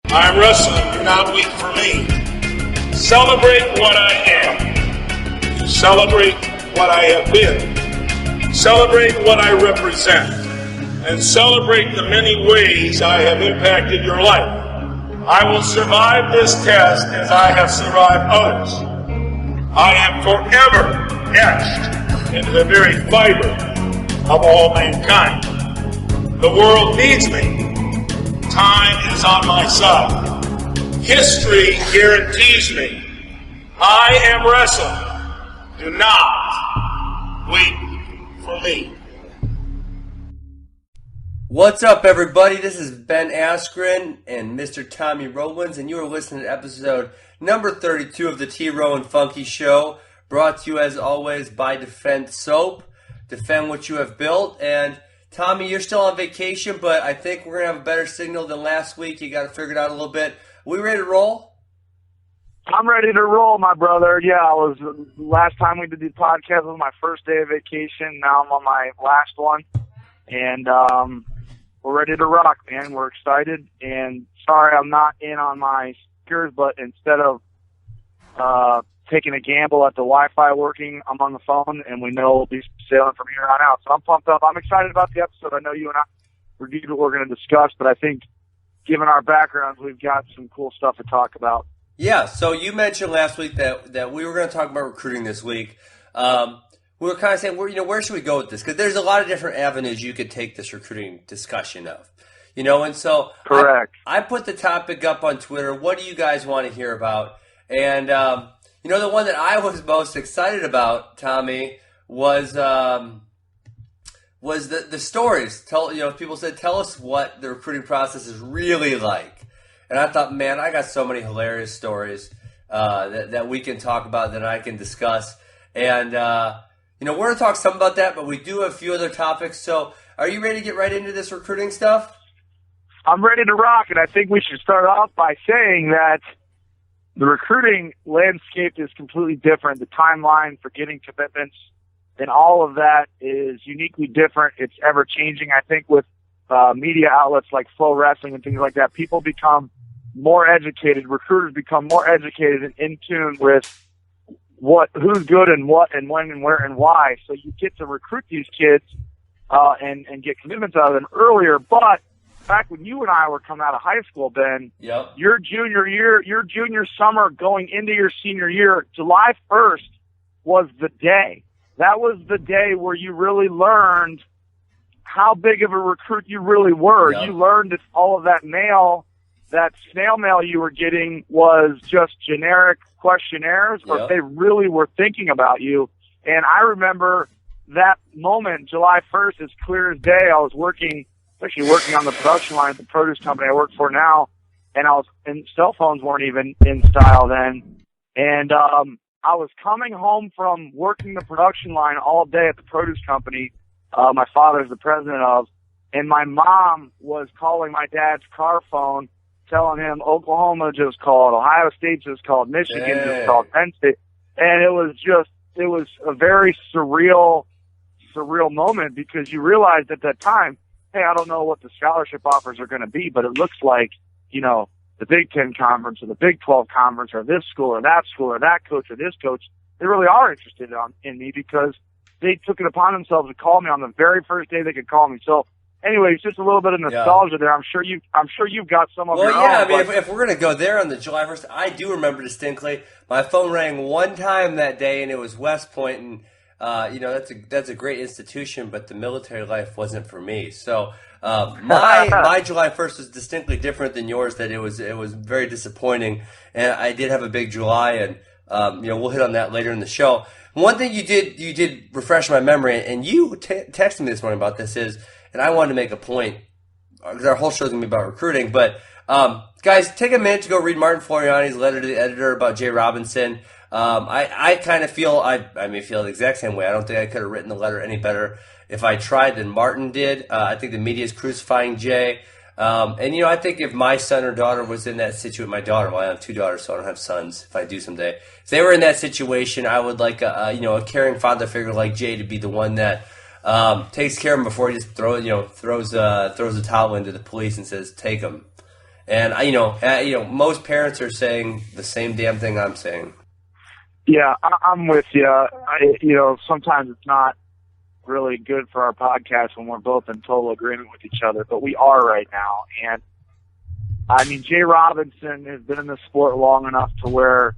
I'm wrestling. You're not weak for me. Celebrate what I am. Celebrate what I have been. Celebrate what I represent. And celebrate the many ways I have impacted your life. I will survive this test as I have survived others. I am forever etched into the very fiber of all mankind. The world needs me. Time is on my side. History guarantees me. I am wrestling. Do not wait for me. What's up, everybody? This is Ben Askren and Mr. Tommy Rowlands, and you are listening to episode number 32 of the T-Row and Funky Show, brought to you, as always, by Defend Soap. Defend what you have built. And Tommy, you're still on vacation, but I think we're going to have a better signal than last week. You got to figure it out a little bit. We ready to roll? I'm ready to roll, my brother. Yeah, last time we did the podcast was my first day of vacation. Now I'm on my last one. And we're ready to rock, man. We're excited. And sorry I'm not in on my speakers, but instead of taking a gamble at the Wi-Fi working, I'm on the phone, and we know we'll be sailing from here on out. So I'm pumped up. I'm excited about the episode. I know you and I reviewed what we're going to discuss, but I think given our backgrounds, we've got some cool stuff to talk about. Yeah, so you mentioned last week that we were going to talk about recruiting this week. We were kind of saying, where should we go with this? Because there's a lot of different avenues you could take this recruiting discussion of. And so correct. I put the topic up on Twitter. What do you guys want to hear about? And the one that I was most excited about, Tommy, was the stories. People said, tell us what the recruiting process is really like. And I thought, man, I got so many hilarious stories that we can talk about, that I can discuss. And we're going to talk some about that, but we do have a few other topics. So are you ready to get right into this recruiting stuff? I'm ready to rock, and I think we should start off by saying that the recruiting landscape is completely different. The timeline for getting commitments and all of that is uniquely different. It's ever-changing. I think with media outlets like Flow Wrestling and things like that, people become more educated. Recruiters become more educated and in tune with who's good and what and when and where and why. So you get to recruit these kids and get commitments out of them earlier. But back when you and I were coming out of high school, Ben, yep. Your junior summer going into your senior year, July 1st was the day. That was the day where you really learned how big of a recruit you really were. Yep. You learned that all of that snail mail you were getting was just generic questionnaires, or if they really were thinking about you. And I remember that moment, July 1st, as clear as day. I was actually working on the production line at the produce company I work for now, and cell phones weren't even in style then. And I was coming home from working the production line all day at the produce company my father's the president of, and my mom was calling my dad's car phone, telling him Oklahoma just called, Ohio State just called, Michigan just called, Penn State. And it was a very surreal moment, because you realized at that time, hey, I don't know what the scholarship offers are going to be, but it looks like, the Big Ten Conference or the Big 12 Conference or this school or that coach or this coach, they really are interested in me, because they took it upon themselves to call me on the very first day they could call me. So anyway, it's just a little bit of nostalgia there. I'm sure you've got some of your own. Well, yeah, I mean, if we're going to go there on the July 1st, I do remember distinctly my phone rang one time that day, and it was West Point, and that's a great institution, but the military life wasn't for me. So my July 1st was distinctly different than yours. That it was very disappointing, and I did have a big July, and we'll hit on that later in the show. One thing you did refresh my memory, and you texted me this morning about this and I wanted to make a point, because our whole show is going to be about recruiting, but guys, take a minute to go read Martin Floriani's letter to the editor about Jay Robinson. I kind of feel, I may feel the exact same way. I don't think I could have written the letter any better if I tried than Martin did. I think the media is crucifying Jay. I think if my son or daughter was in that situation, my daughter, well, I have two daughters, so I don't have sons. If I do someday, if they were in that situation, I would like a caring father figure like Jay to be the one that takes care of him before he just throws a towel into the police and says, "Take him." And most parents are saying the same damn thing I'm saying. Yeah, I'm with you. Sometimes it's not really good for our podcast when we're both in total agreement with each other, but we are right now. And I mean, Jay Robinson has been in the sport long enough to where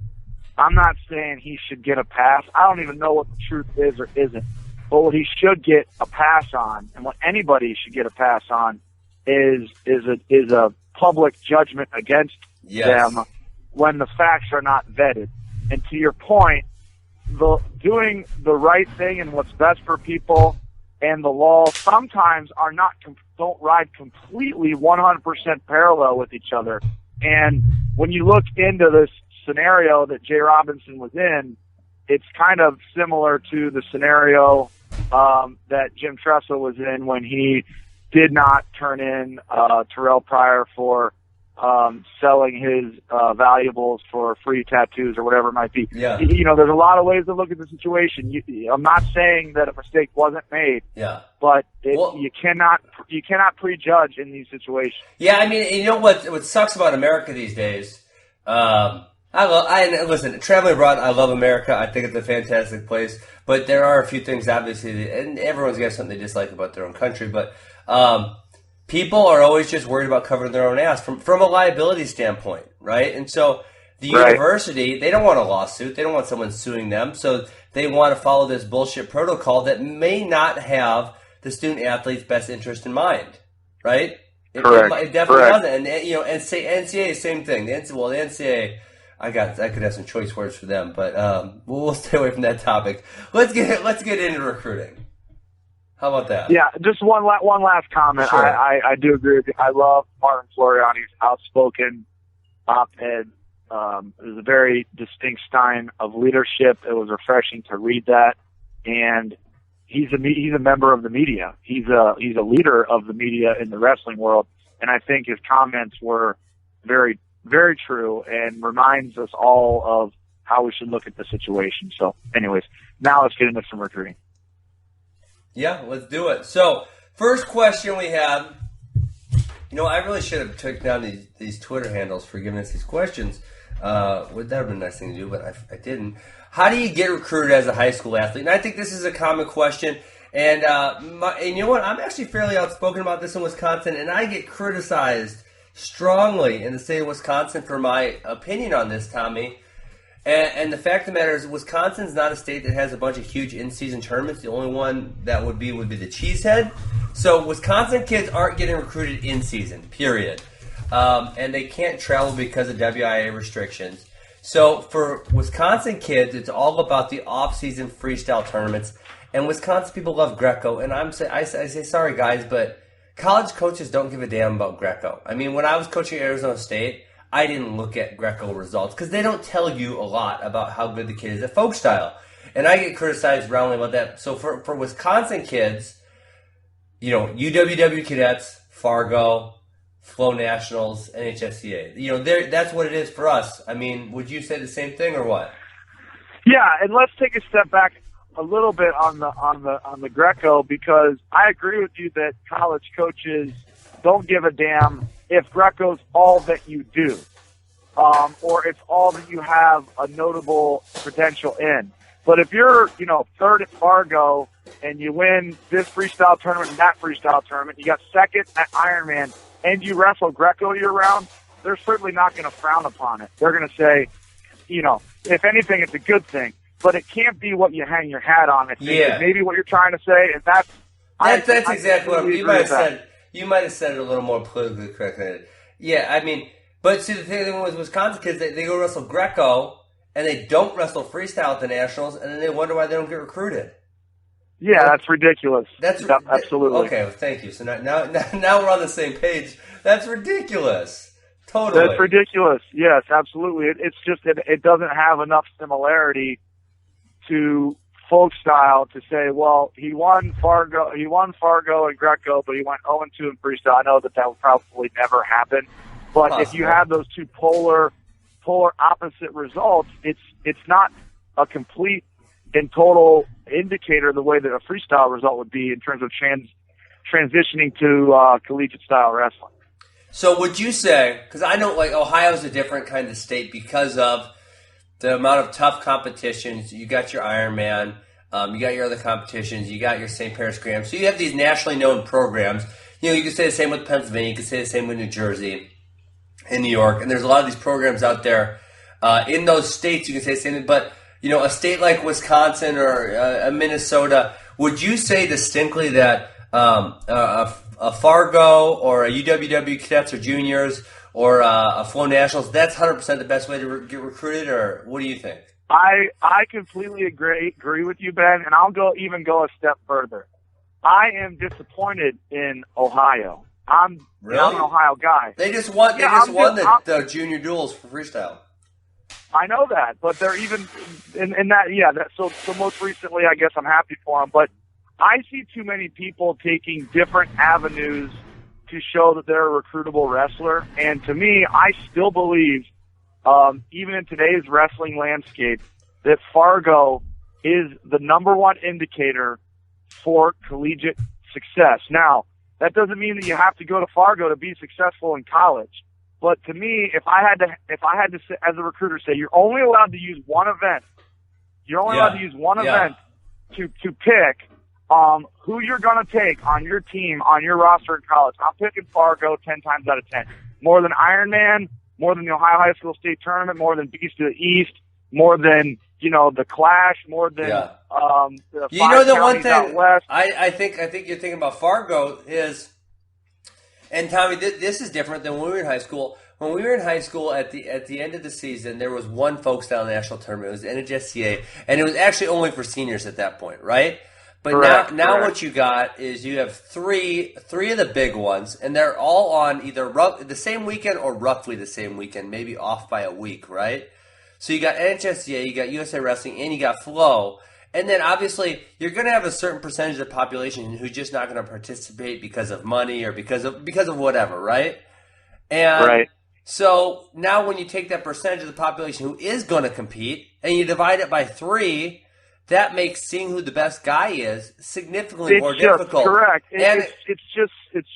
I'm not saying he should get a pass. I don't even know what the truth is or isn't. But what he should get a pass on, and what anybody should get a pass on, is a public judgment against them when the facts are not vetted. And to your point, doing the right thing and what's best for people and the law sometimes don't ride completely 100% parallel with each other. And when you look into this scenario that Jay Robinson was in, it's kind of similar to the scenario that Jim Tressel was in when he did not turn in Terrell Pryor for selling his valuables for free tattoos or whatever it might be. Yeah. There's a lot of ways to look at the situation. I'm not saying that a mistake wasn't made. Yeah. But you cannot prejudge in these situations. Yeah, I mean, you know what sucks about America these days? Listen, traveling abroad, I love America. I think it's a fantastic place. But there are a few things, obviously, and everyone's got something they dislike about their own country. But people are always just worried about covering their own ass from a liability standpoint, right? And so the university, they don't want a lawsuit. They don't want someone suing them. So they want to follow this bullshit protocol that may not have the student athlete's best interest in mind, right? It definitely doesn't. And NCAA, same thing. The NCAA, I could have some choice words for them, but we'll stay away from that topic. Let's get into recruiting. How about that? Yeah, just one last comment. Sure. I do agree with you. I love Martin Floriani's outspoken op-ed. It was a very distinct sign of leadership. It was refreshing to read that, and he's a member of the media. He's a leader of the media in the wrestling world, and I think his comments were very, very true and reminds us all of how we should look at the situation. So, anyways, now let's get into some recruiting. Yeah, let's do it. So, first question we have. I really should have took down these Twitter handles for giving us these questions. That would have been a nice thing to do, but I didn't. How do you get recruited as a high school athlete? And I think this is a common question. And you know what? I'm actually fairly outspoken about this in Wisconsin, and I get criticized strongly in the state of Wisconsin for my opinion on this, Tommy. And the fact of the matter is, Wisconsin's not a state that has a bunch of huge in-season tournaments. The only one that would be the Cheesehead. So Wisconsin kids aren't getting recruited in season, period. And they can't travel because of WIA restrictions. So for Wisconsin kids, it's all about the off-season freestyle tournaments. And Wisconsin people love Greco. And I say sorry, guys, but college coaches don't give a damn about Greco. I mean, when I was coaching Arizona State, I didn't look at Greco results because they don't tell you a lot about how good the kid is at folk style. And I get criticized roundly about that. So for Wisconsin kids, UWW cadets, Fargo, Flow Nationals, NHSCA. That's what it is for us. I mean, would you say the same thing or what? Yeah, and let's take a step back a little bit on the Greco, because I agree with you that college coaches don't give a damn if Greco's all that you do, or it's all that you have a notable credential in. But if you're, third at Fargo and you win this freestyle tournament and that freestyle tournament, you got second at Ironman, and you wrestle Greco year-round, they're certainly not going to frown upon it. They're going to say, if anything, it's a good thing. But it can't be what you hang your hat on. I think is maybe what you're trying to say, and that's exactly what you might have said. You might have said it a little more politically correct than it. Yeah, I mean, but see, the thing with Wisconsin kids, they go wrestle Greco, and they don't wrestle freestyle at the Nationals, and then they wonder why they don't get recruited. Yeah, that's ridiculous. Absolutely. Okay, well, thank you. So now we're on the same page. That's ridiculous. Totally. That's ridiculous. Yes, absolutely. It's just that it doesn't have enough similarity to folk style to say, well, he won Fargo and Greco, but he went 0-2 in freestyle. I know that would probably never happen, but If you have those two polar opposite results, it's not a complete and total indicator the way that a freestyle result would be in terms of transitioning to collegiate style wrestling. So would you say, because I know like Ohio's a different kind of state because of the amount of tough competitions. You got your Ironman, you got your other competitions, you got your St. Paris Graham. So you have these nationally known programs. You know, you could say the same with Pennsylvania, you could say the same with New Jersey and New York. And there's a lot of these programs out there in those states. You can say the same thing, but you know, a state like Wisconsin or Minnesota, would you say distinctly that a Fargo or a UWW Cadets or Juniors or a Flow Nationals, that's 100% the best way to get recruited, or what do you think? I completely agree with you, Ben, and I'll go a step further. I am disappointed in Ohio. I'm an Ohio guy. They just won. They just won the junior duels for freestyle. I know that, but they're even in that. Yeah, so most recently, I guess I'm happy for them. But I see too many people taking different avenues to show that they're a recruitable wrestler. And to me, I still believe, even in today's wrestling landscape, that Fargo is the number one indicator for collegiate success. Now, that doesn't mean that you have to go to Fargo to be successful in college. But to me, if I had to say, as a recruiter, say you're only allowed to use one event. You're only allowed to use one event to pick who you're going to take on your team, on your roster in college. I'm picking Fargo 10 times out of 10. More than Ironman, more than the Ohio High School State Tournament, more than Beast of the East, more than, you know, the Clash, more than the you know, the one thing out west. I think you're thinking about Fargo is, and Tommy, this is different than when we were in high school. When we were in high school, at the end of the season, there was one folk style national tournament. It was the NHSCA, and it was actually only for seniors at that point, right? But correct. What you got is you have three of the big ones, and they're all on either the same weekend or roughly the same weekend, maybe off by a week, right? So you got NHSCA, you got USA Wrestling, and you got Flow. And then obviously you're going to have a certain percentage of the population who's just not going to participate because of money or because of whatever, right? And right. So now when you take that percentage of the population who is going to compete and you divide it by 3, that makes seeing who the best guy is significantly more difficult. Correct. And it's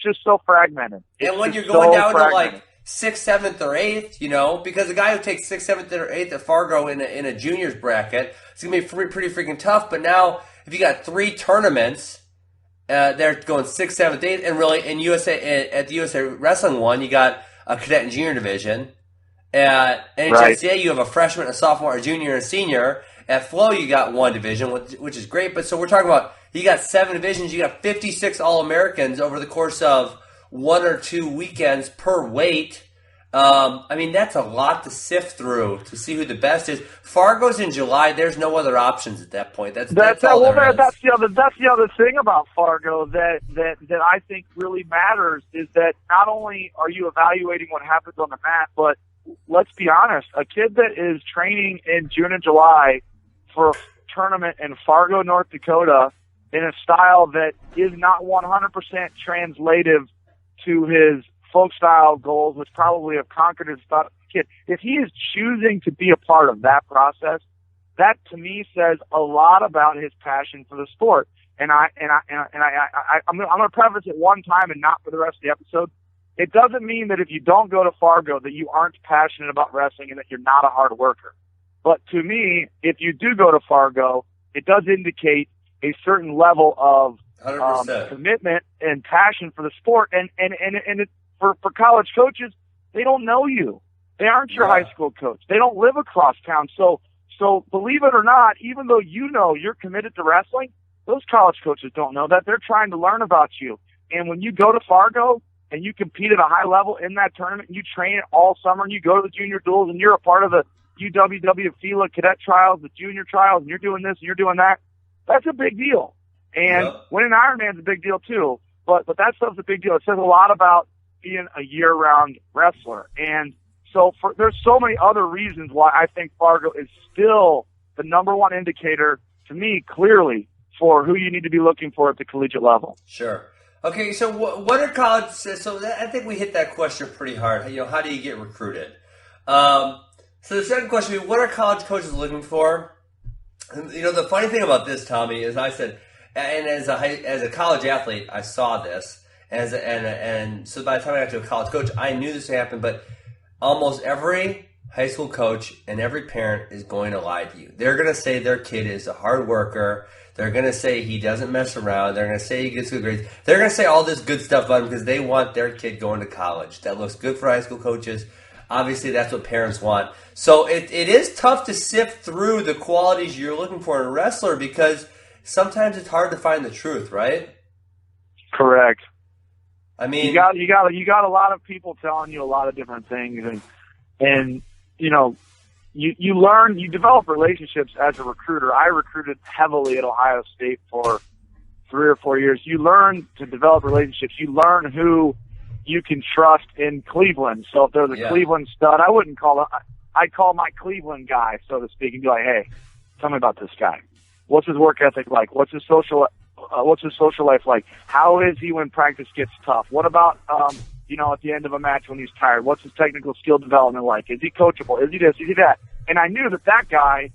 just so fragmented. And when you're going down to like 6th, 7th, or 8th, you know, because a guy who takes 6th, 7th, or 8th at Fargo in a juniors bracket, it's going to be pretty freaking tough. But now, if you got 3 tournaments, they're going 6th, 7th, 8th, and really at the USA Wrestling one, you got a cadet and junior division. At NHSCA, you have a freshman, a sophomore, a junior, and a senior. At Flow, you got 1 division, which is great. But so we're talking about, you got 7 divisions, you got 56 All-Americans over the course of 1 or 2 weekends per weight. I mean, that's a lot to sift through to see who the best is. Fargo's in July. There's no other options at that point. That's all there is. That's the other thing about Fargo that I think really matters is that not only are you evaluating what happens on the mat, but let's be honest, a kid that is training in June and July for a tournament in Fargo, North Dakota, in a style that is not 100% translative to his folk style goals, which probably have conquered his kid. If he is choosing to be a part of that process, that to me says a lot about his passion for the sport. And I'm going to preface it one time and not for the rest of the episode. It doesn't mean that if you don't go to Fargo that you aren't passionate about wrestling and that you're not a hard worker. But to me, if you do go to Fargo, it does indicate a certain level of commitment and passion for the sport. And for college coaches, they don't know you. They aren't your high school coach. They don't live across town. So believe it or not, even though you know you're committed to wrestling, those college coaches don't know that. They're trying to learn about you. And when you go to Fargo and you compete at a high level in that tournament, and you train all summer, and you go to the junior duels, and you're a part of the UWW FILA cadet trials, the junior trials, and you're doing this and you're doing that, that's a big deal. And winning Ironman's a big deal too. But that stuff's a big deal. It says a lot about being a year-round wrestler. And so there's so many other reasons why I think Fargo is still the number one indicator, to me, clearly, for who you need to be looking for at the collegiate level. Sure. Okay, so what are college? So I think we hit that question pretty hard. You know, how do you get recruited? So the second question: what are college coaches looking for? And, you know, the funny thing about this, Tommy, is I said, and as a college athlete, I saw this, And so by the time I got to a college coach, I knew this would happen, but almost every high school coach and every parent is going to lie to you. They're going to say their kid is a hard worker. They're going to say he doesn't mess around. They're going to say he gets good grades. They're going to say all this good stuff about him because they want their kid going to college. That looks good for high school coaches. Obviously, that's what parents want. So it is tough to sift through the qualities you're looking for in a wrestler because sometimes it's hard to find the truth, right? Correct. I mean, you got a lot of people telling you a lot of different things, and you know, you learn, you develop relationships as a recruiter. I recruited heavily at Ohio State for 3 or 4 years. You learn to develop relationships. You learn who you can trust in Cleveland. So if there's a Cleveland stud, I'd call my Cleveland guy, so to speak, and be like, hey, tell me about this guy. What's his work ethic like? What's his social life like? How is he when practice gets tough? What about, at the end of a match when he's tired? What's his technical skill development like? Is he coachable? Is he this? Is he that? And I knew that guy,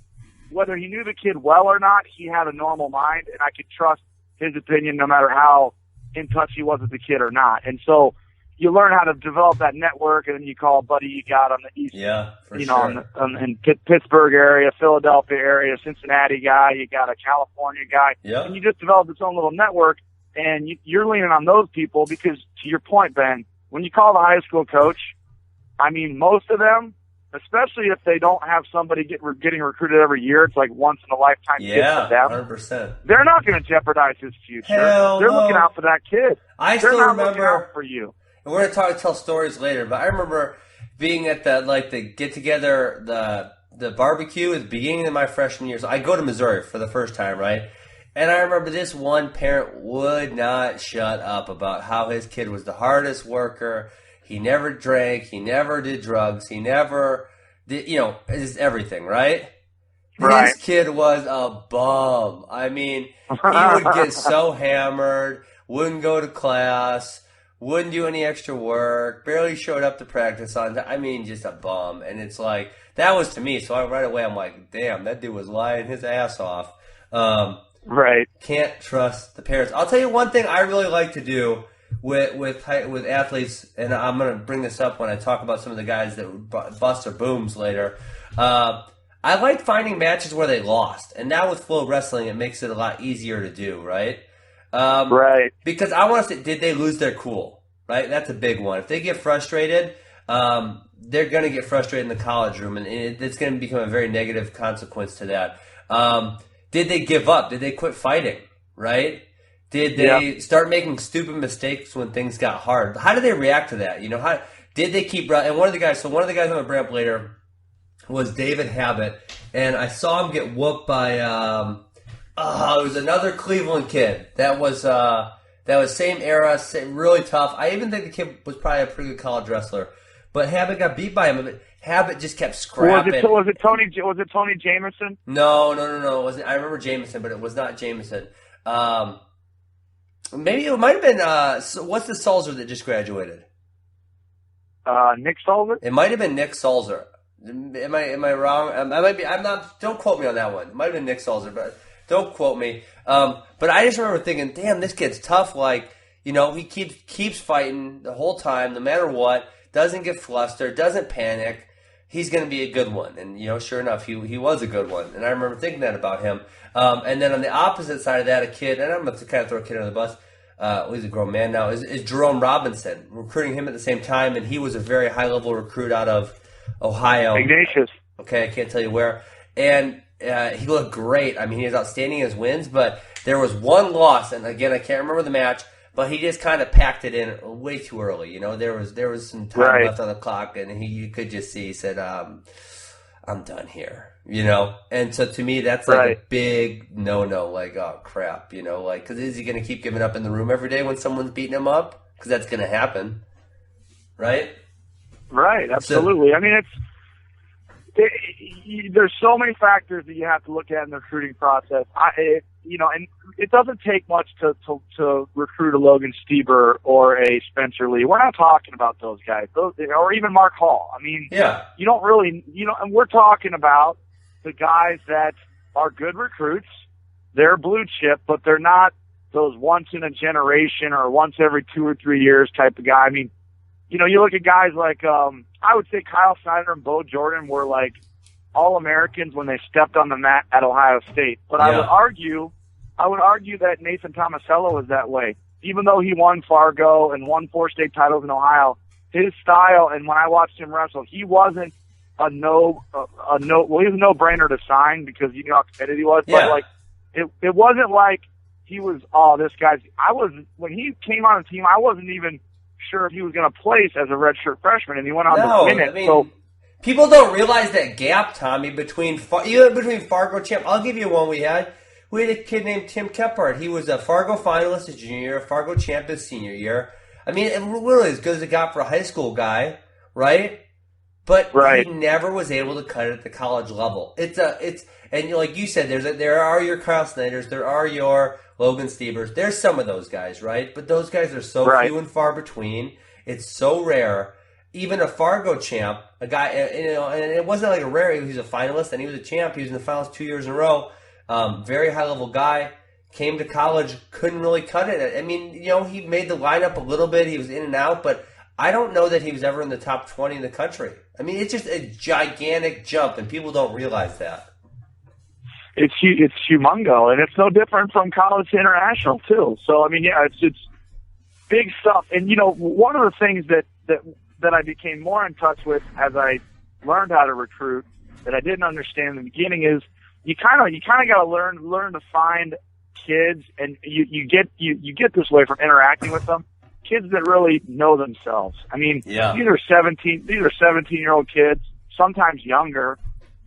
whether he knew the kid well or not, he had a normal mind, and I could trust his opinion no matter how in touch he was with the kid or not. And so you learn how to develop that network, and then you call a buddy you got on the east, in Pittsburgh area, Philadelphia area, Cincinnati guy, you got a California guy, and you just develop this own little network, and you're leaning on those people because, to your point, Ben, when you call the high school coach, I mean, most of them, especially if they don't have somebody getting recruited every year, it's like once in a lifetime kid for them. 100%. They're not going to jeopardize his future. They're looking out for that kid. They're not looking out for you. And we're going to tell stories later, but I remember being at the get together, the barbecue at the beginning of my freshman year. So I go to Missouri for the first time, right? And I remember this one parent would not shut up about how his kid was the hardest worker. He never drank. He never did drugs. He never did, is everything, right? Right. This kid was a bum. I mean, he would get so hammered, wouldn't go to class, wouldn't do any extra work, barely showed up to practice on time. I mean, just a bum. And it's like, that was to me. So right away, I'm like, damn, that dude was lying his ass off. Right. Can't trust the parents. I'll tell you one thing I really like to do with athletes, and I'm going to bring this up when I talk about some of the guys that bust their booms later. I like finding matches where they lost. And now with Flow Wrestling, it makes it a lot easier to do, right? Right. Because I want to say, did they lose their cool? Right? That's a big one. If they get frustrated, they're going to get frustrated in the college room, and it's going to become a very negative consequence to that. Did they give up? Did they quit fighting? Right? Did they start making stupid mistakes when things got hard? How did they react to that? How did they keep? And one of the guys I'm going to bring up later was David Habit, and I saw him get whooped by. It was another Cleveland kid. That was same era, really tough. I even think the kid was probably a pretty good college wrestler, but Habit got beat by him. But Habit just kept scrapping. Was it Tony Jamison? No. It wasn't. I remember Jamison, but it was not Jamison. Maybe it might have been. What's the Sulzer that just graduated? Nick Sulzer. It might have been Nick Sulzer. Am I wrong? I might be. I'm not. Don't quote me on that one. It might have been Nick Sulzer, but don't quote me. But I just remember thinking, damn, this kid's tough. Like, he keeps fighting the whole time, no matter what. Doesn't get flustered. Doesn't panic. He's going to be a good one. And, sure enough, he was a good one. And I remember thinking that about him. And then on the opposite side of that, a kid, and I'm going to kind of throw a kid under the bus. He's a grown man now, is Jerome Robinson. Recruiting him at the same time, and he was a very high-level recruit out of Ohio. Ignatius. Okay, I can't tell you where. And he looked great. I mean, he was outstanding in his wins, but there was one loss, and again, I can't remember the match, but he just kind of packed it in way too early. There was some time left on the clock, and you could just see he said, I'm done here. And so to me, that's like a big no-no, like, oh, crap, because is he going to keep giving up in the room every day when someone's beating him up? Because that's going to happen, right? Right, absolutely. I mean, there's so many factors that you have to look at in the recruiting process. And it doesn't take much to recruit a Logan Stieber or a Spencer Lee. We're not talking about those guys, or even Mark Hall. I mean, you don't really, and we're talking about the guys that are good recruits. They're blue chip, but they're not those once in a generation or once every 2 or 3 years type of guy. I mean, you know, you look at guys like, I would say Kyle Snyder and Bo Jordan were like All-Americans when they stepped on the mat at Ohio State. But I would argue that Nathan Tomasello was that way. Even though he won Fargo and won 4 state titles in Ohio, his style, and when I watched him wrestle, he wasn't he was a no-brainer to sign because you know how committed he was. Yeah. But like, it wasn't like he was, when he came on the team, I wasn't even sure if he was going to place as a redshirt freshman, and he went on to win it. I mean, people don't realize that gap, Tommy, between Fargo champ. I'll give you one we had. We had a kid named Tim Kephart. He was a Fargo finalist his junior year, a Fargo champ his senior year. I mean, it really as good as it got for a high school guy, right? But he never was able to cut it at the college level. And like you said, there are your Kyle Snyders, there are your Logan Stevers. There's some of those guys, right? But those guys are so few and far between. It's so rare. Even a Fargo champ, a guy, you know, and it wasn't like a rare. He was a finalist and he was a champ. He was in the finals 2 years in a row. Very high level guy. Came to college, couldn't really cut it. I mean, you know, he made the lineup a little bit. He was in and out, but I don't know that he was ever in the top 20 in the country. I mean, it's just a gigantic jump, and people don't realize that. It's humongo, and it's no different from college to international too. So I mean, yeah, it's big stuff. And you know, one of the things that I became more in touch with as I learned how to recruit that I didn't understand in the beginning is you kind of got to learn to find kids, and you get this way from interacting with them. Kids that really know themselves. I mean, these are 17-year-old kids, sometimes younger,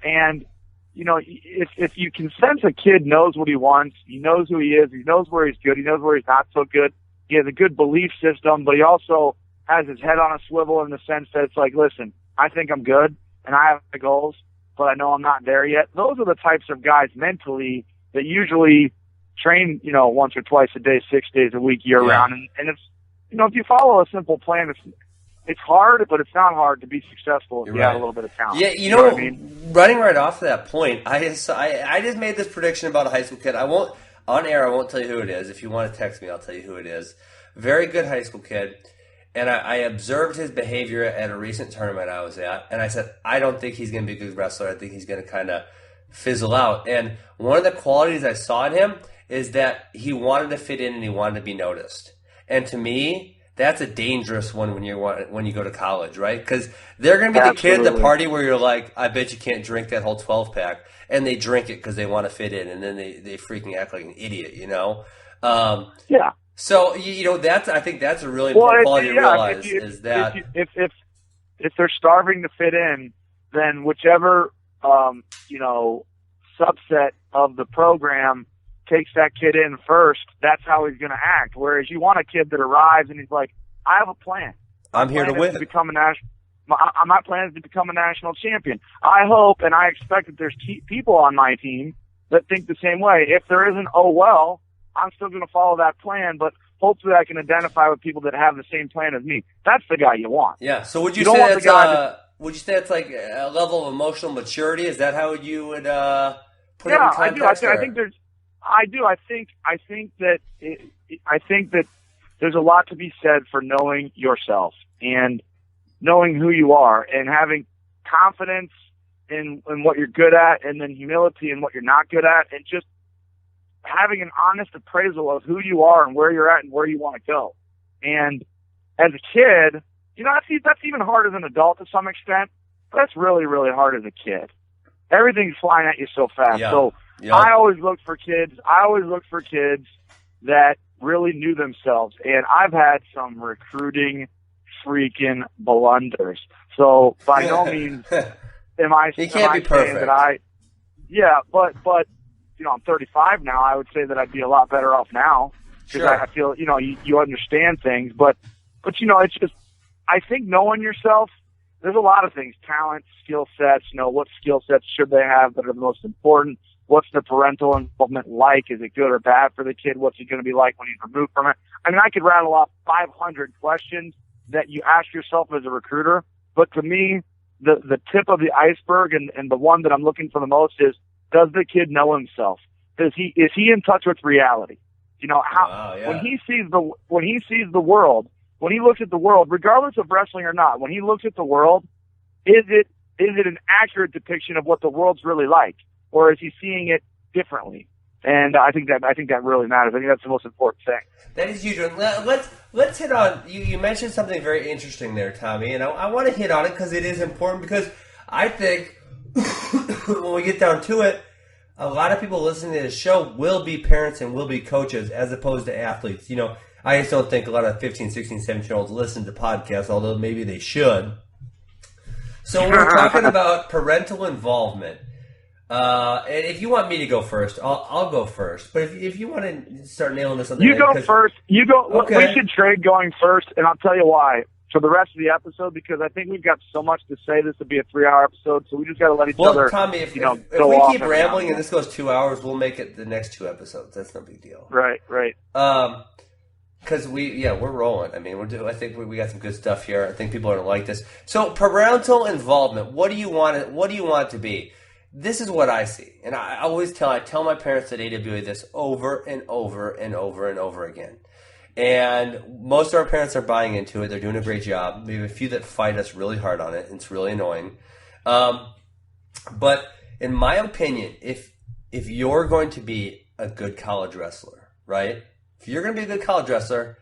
and you know, if you can sense a kid knows what he wants, he knows who he is, he knows where he's good, he knows where he's not so good, he has a good belief system, but he also has his head on a swivel in the sense that it's like, listen, I think I'm good, and I have my goals, but I know I'm not there yet. Those are the types of guys mentally that usually train, you know, once or twice a day, 6 days a week, year round, and it's, you know, if you follow a simple plan, it's hard, but it's not hard to be successful if you have a little bit of talent. Yeah, you know what I mean? Running right off to that point, I just made this prediction about a high school kid. I won't tell you who it is. If you want to text me, I'll tell you who it is. Very good high school kid. And I observed his behavior at a recent tournament I was at, and I said, I don't think he's going to be a good wrestler. I think he's going to kind of fizzle out. And one of the qualities I saw in him is that he wanted to fit in and he wanted to be noticed. And to me, that's a dangerous one when you go to college, right? Because they're going to be the kid at the party where you're like, I bet you can't drink that whole 12-pack. And they drink it because they want to fit in, and then they freaking act like an idiot, you know? So, you know, I think that's a really important quality to realize is that if they're starving to fit in, then whichever, you know, subset of the program takes that kid in first, that's how he's going to act. Whereas you want a kid that arrives and he's like, I have a plan. I'm here to win. My plan is to become a national champion. I hope and I expect that there's people on my team that think the same way. If there isn't, oh well, I'm still going to follow that plan, but hopefully I can identify with people that have the same plan as me. That's the guy you want. Yeah. So would you say that's like a level of emotional maturity? Is that how you would put it in context? I think there's. I do. I think that there's a lot to be said for knowing yourself and knowing who you are and having confidence in what you're good at, and then humility in what you're not good at, and just having an honest appraisal of who you are and where you're at and where you want to go. And as a kid, you know, that's even hard as an adult to some extent, but that's really, really hard as a kid. Everything's flying at you so fast. Yeah. So I always looked for kids that really knew themselves. And I've had some recruiting freaking blunders. So by no means am I saying that but you know, I'm 35 now. I would say that I'd be a lot better off now because I feel, you know, you understand things. But you know, it's just, I think knowing yourself, there's a lot of things, talent, skill sets, you know, what skill sets should they have that are the most important? What's the parental involvement like? Is it good or bad for the kid? What's he going to be like when he's removed from it? I mean, I could rattle off 500 questions that you ask yourself as a recruiter, but to me, the tip of the iceberg and the one that I'm looking for the most is, does the kid know himself? Is he in touch with reality? You know, how Wow, yeah. when he sees the world, when he looks at the world, regardless of wrestling or not, when he looks at the world, is it an accurate depiction of what the world's really like, or is he seeing it differently? And I think that really matters. I think that's the most important thing. That is huge. Let's hit on, you mentioned something very interesting there, Tommy, and I want to hit on it because it is important, because I think when we get down to it, a lot of people listening to this show will be parents and will be coaches as opposed to athletes. You know, I just don't think a lot of 15, 16, 17-year-olds listen to podcasts, although maybe they should. So we're talking about parental involvement. And if you want me to go first, I'll go first. But if you want to start nailing this on the You head, go first. You go. Okay. We should trade going first, and I'll tell you why for the rest of the episode, because I think we've got so much to say. This will be a 3-hour episode, so we just got to let each other. Well, Tommy, if go we off keep every now rambling and and this goes 2 hours, we'll make it the next 2 episodes. That's no big deal. Right. Because we're rolling. I mean, I think we got some good stuff here. I think people are gonna like this. So, parental involvement. What do you want it to be? This is what I see, and I tell my parents at AWA this over and over and over and over again. And most of our parents are buying into it. They're doing a great job. We have a few that fight us really hard on it. It's really annoying. But in my opinion, if you're going to be a good college wrestler, right? If you're going to be a good college wrestler,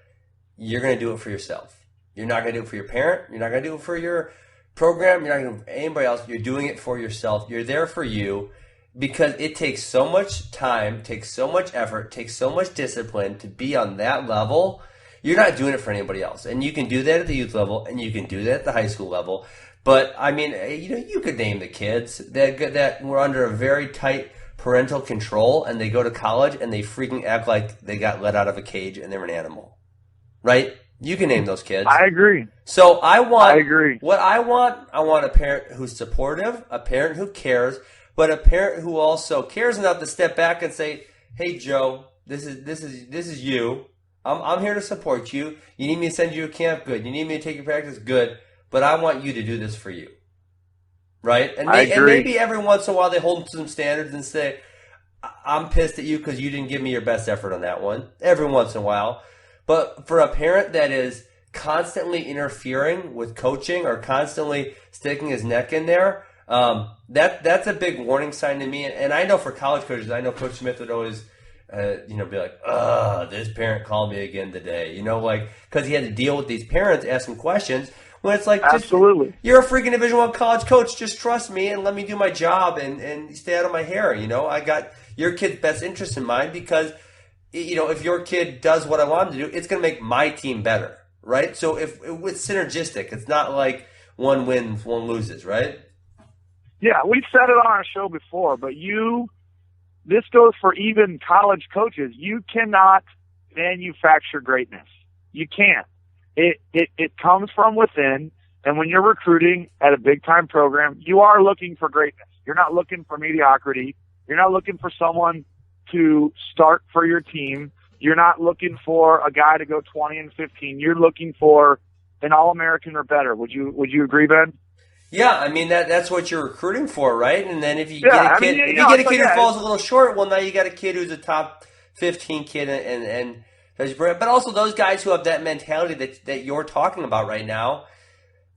you're going to do it for yourself. You're not going to do it for your parent. You're not going to do it for your program. You're not going to do it for anybody else. You're doing it for yourself. You're there for you, because it takes so much time, takes so much effort, takes so much discipline to be on that level. You're not doing it for anybody else. And you can do that at the youth level, and you can do that at the high school level. But, I mean, you could name the kids that were under a very tight parental control, and they go to college and they freaking act like they got let out of a cage and they're an animal. Right? You can name those kids. I agree. So I agree. What I want a parent who's supportive, a parent who cares, but a parent who also cares enough to step back and say, "Hey, Joe, this is you. I'm here to support you. You need me to send you to camp? Good. You need me to take you to practice? Good. But I want you to do this for you." Right? And maybe every once in a while they hold them to some standards and say, "I'm pissed at you because you didn't give me your best effort on that one." Every once in a while. But for a parent that is constantly interfering with coaching or constantly sticking his neck in there, that's a big warning sign to me. And I know for college coaches, I know Coach Smith would always, be like, this parent called me again today. Because he had to deal with these parents asking questions. When it's like, absolutely, you're a freaking Division I college coach. Just trust me and let me do my job and stay out of my hair. I got your kid's best interest in mind, because, if your kid does what I want him to do, it's going to make my team better, right? So if it's synergistic, it's not like one wins, one loses, right? Yeah, we've said it on our show before, but this goes for even college coaches. You cannot manufacture greatness. You can't. It comes from within, and when you're recruiting at a big-time program, you are looking for greatness. You're not looking for mediocrity. You're not looking for someone to start for your team. You're not looking for a guy to go 20-15. You're looking for an All-American or better. Would you agree, Ben? Yeah, I mean that's what you're recruiting for, right? And then if you get a kid, who falls a little short, well, now you got a kid who's a top 15 kid, and but also those guys who have that mentality that you're talking about right now.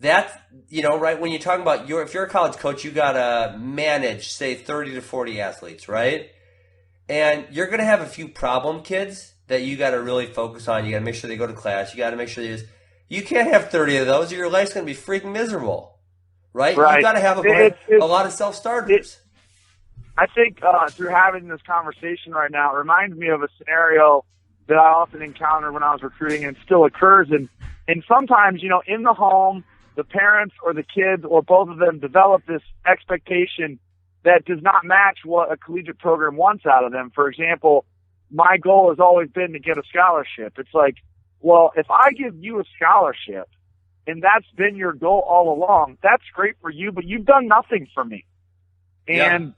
That's right, when you're talking about if you're a college coach, you gotta manage, say, 30 to 40 athletes, right? And you're gonna have a few problem kids that you gotta really focus on. You gotta make sure they go to class. You gotta make sure you can't have 30 of those, or your life's gonna be freaking miserable. Right? You got to have a lot of self-starters. I think through having this conversation right now, it reminds me of a scenario that I often encountered when I was recruiting, and it still occurs. And sometimes, in the home, the parents or the kids or both of them develop this expectation that does not match what a collegiate program wants out of them. For example, my goal has always been to get a scholarship. It's like, well, if I give you a scholarship, and that's been your goal all along, that's great for you, but you've done nothing for me. And,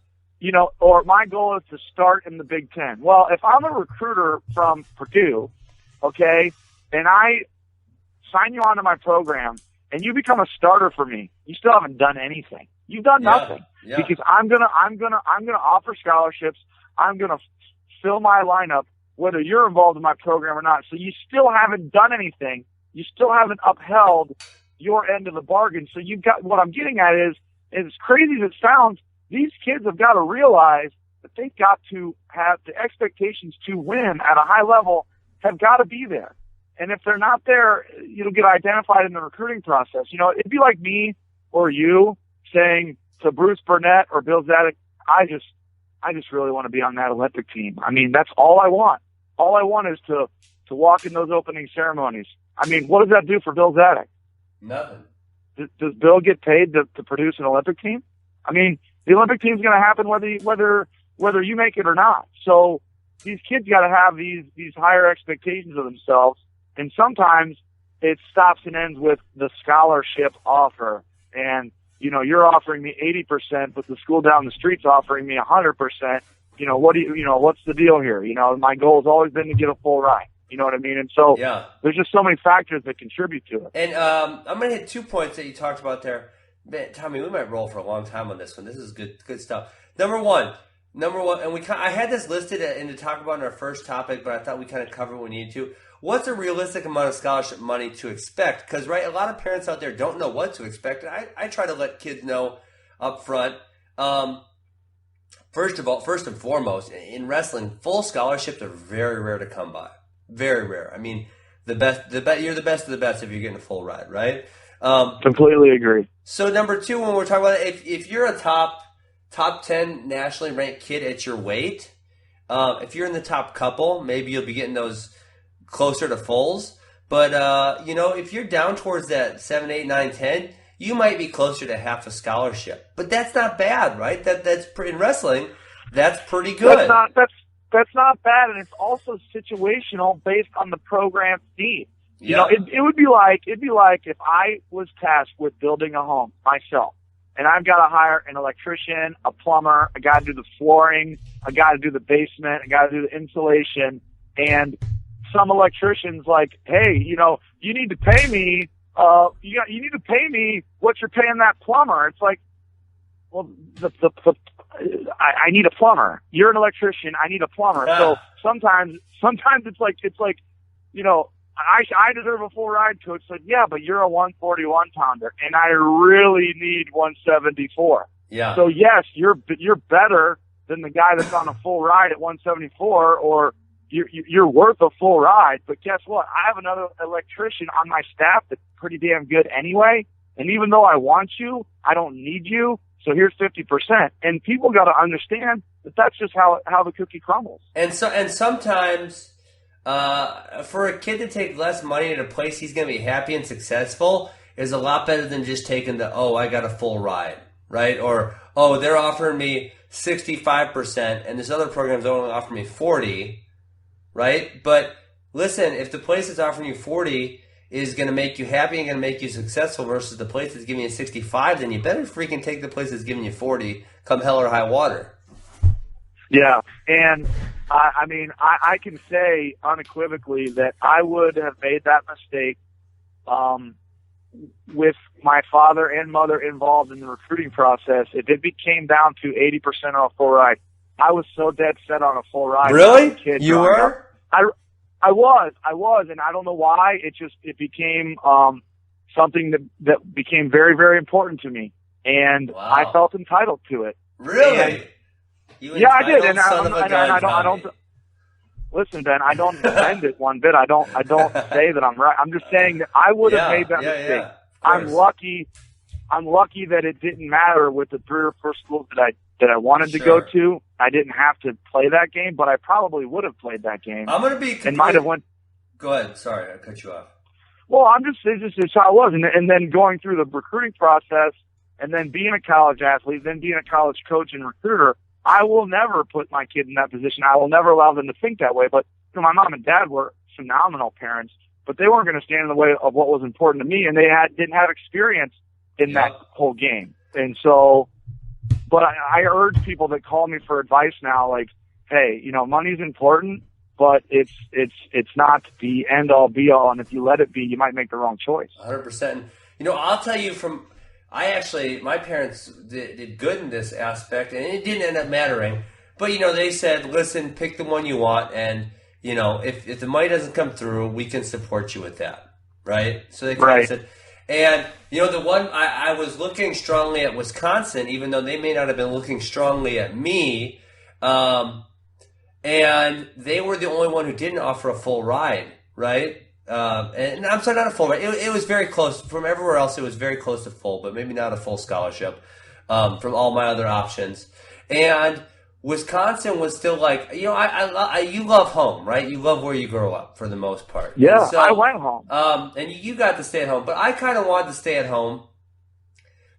or my goal is to start in the Big Ten. Well, if I'm a recruiter from Purdue, okay, and I sign you onto my program and you become a starter for me, you still haven't done anything. You've done nothing. Because I'm gonna offer scholarships. I'm gonna fill my lineup whether you're involved in my program or not. So you still haven't done anything. You still haven't upheld your end of the bargain. So you've got, what I'm getting at is, as crazy as it sounds, these kids have got to realize that they've got to have the expectations to win at a high level have got to be there. And if they're not there, it'll get identified in the recruiting process. You know, it'd be like me or you saying to Bruce Burnett or Bill Zadick, I just really want to be on that Olympic team. I mean, that's all I want. All I want is to walk in those opening ceremonies. I mean, what does that do for Bill Zadick? Nothing. Does Bill get paid to produce an Olympic team? I mean, the Olympic team's going to happen whether you make it or not. So these kids got to have these higher expectations of themselves, and sometimes it stops and ends with the scholarship offer. And you know, you're offering me 80%, but the school down the street's offering me 100%. You know, what's the deal here? You know, my goal has always been to get a full ride. You know what I mean? And so there's just so many factors that contribute to it. And I'm going to hit 2 points that you talked about there. Man, Tommy, we might roll for a long time on this one. This is good stuff. Number one, and I had this listed and to talk about in our first topic, but I thought we kind of covered what we needed to. What's a realistic amount of scholarship money to expect? Because, right, a lot of parents out there don't know what to expect. And I try to let kids know up front. First and foremost, in wrestling, full scholarships are very rare to come by. Very rare. I mean, you're the best of the best if you're getting a full ride, right? Completely agree. So number two, when we're talking about if you're a top 10 nationally ranked kid at your weight, if you're in the top couple, maybe you'll be getting those closer to fulls. But you know, if you're down towards that 7, 8, 9, 10, you might be closer to half a scholarship. But that's not bad, right? That's in wrestling. That's pretty good. That's not bad, and it's also situational based on the program needs. You know, it'd be like if I was tasked with building a home myself, and I've got to hire an electrician, a plumber, a guy to do the flooring, a guy to do the basement, a guy to do the insulation, and some electrician's like, hey, you know, you need to pay me. You need to pay me what you're paying that plumber. It's like, well, I need a plumber. You're an electrician. I need a plumber. So sometimes it's like, you know, I deserve a full ride, coach. Like, yeah, but you're a 141 pounder and I really need 174. Yeah. So yes, you're better than the guy that's on a full ride at 174, or you're worth a full ride. But guess what? I have another electrician on my staff that's pretty damn good anyway. And even though I want you, I don't need you. So here's 50%. And people got to understand that that's just how the cookie crumbles. And sometimes, for a kid to take less money at a place he's going to be happy and successful is a lot better than just taking I got a full ride, right? Or, they're offering me 65% and this other program's only offering me 40, right? But listen, if the place that's offering you 40 is going to make you happy and going to make you successful versus the place that's giving you 65, then you better freaking take the place that's giving you 40 come hell or high water. Yeah, and I mean, I can say unequivocally that I would have made that mistake with my father and mother involved in the recruiting process. If it came down to 80% on a full ride, I was so dead set on a full ride. Really? You were? I was, and I don't know why. It became something that became very, very important to me, and wow. I felt entitled to it. Really? Yeah, I did, and I don't. Listen, Ben, I don't defend it one bit. I don't say that I'm right. I'm just saying that I would have made that mistake. Yeah, I'm lucky that it didn't matter with the 3 or 4 schools that I wanted to go to. I didn't have to play that game, but I probably would have played that game. I'm going to be and might have went. Go ahead. Sorry, I cut you off. Well, it's how it was, and then going through the recruiting process, and then being a college athlete, then being a college coach and recruiter. I will never put my kid in that position. I will never allow them to think that way. But you know, my mom and dad were phenomenal parents, but they weren't going to stand in the way of what was important to me, and they didn't have experience in that whole game. And so, but I urge people that call me for advice now, like, hey, you know, money's important, but it's not the end all be all. And if you let it be, you might make the wrong choice. 100%. You know, I'll tell you my parents did good in this aspect, and it didn't end up mattering. But, you know, they said, listen, pick the one you want, and, you know, if the money doesn't come through, we can support you with that, right? So they kind of said, and you know, the one I was looking strongly at Wisconsin, even though they may not have been looking strongly at me, and they were the only one who didn't offer a full ride, right? And I'm sorry, not a full ride. It was very close. From everywhere else, it was very close to full, but maybe not a full scholarship from all my other options. And Wisconsin was still like, you know, you love home, right? You love where you grow up for the most part. Yeah, so, I went home. And you got to stay at home, but I kind of wanted to stay at home.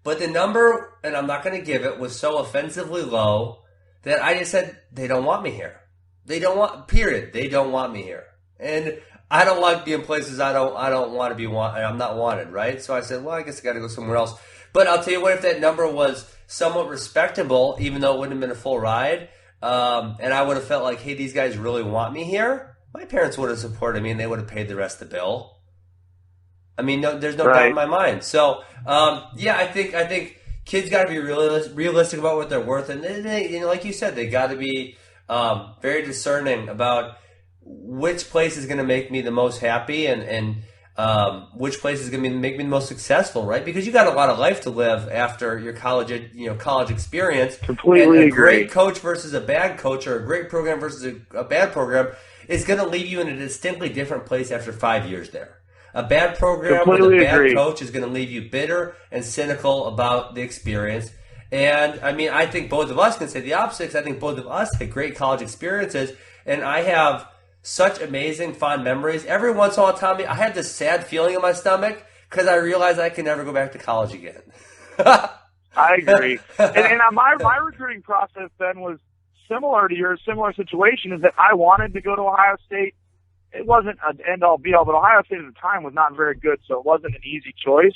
But the number, and I'm not going to give it, was so offensively low that I just said, they don't want me here. They don't want, period. They don't want me here. And I don't like being places I don't want to be wanted. I'm not wanted, right? So I said, well, I guess I got to go somewhere else. But I'll tell you what, if that number was somewhat respectable, even though it wouldn't have been a full ride, and I would have felt like, hey, these guys really want me here, my parents would have supported me and they would have paid the rest of the bill. I mean, there's no doubt in my mind. So, yeah, I think kids got to be realistic about what they're worth, and they, you know, like you said, they got to be very discerning about which place is going to make me the most happy, and which place is going to make me the most successful, right? Because you got a lot of life to live after your college experience. Completely and a agree. great coach versus a bad coach, or a great program versus a bad program, is going to leave you in a distinctly different place after 5 years there. A bad program with a bad coach is going to leave you bitter and cynical about the experience. And, I mean, I think both of us can say the opposite, 'cause I think both of us had great college experiences, and I have such amazing, fond memories. Every once in a while, Tommy, I had this sad feeling in my stomach because I realized I could never go back to college again. I agree. And my recruiting process then was similar to your similar situation, is that I wanted to go to Ohio State. It wasn't an end-all, be-all, but Ohio State at the time was not very good, so it wasn't an easy choice.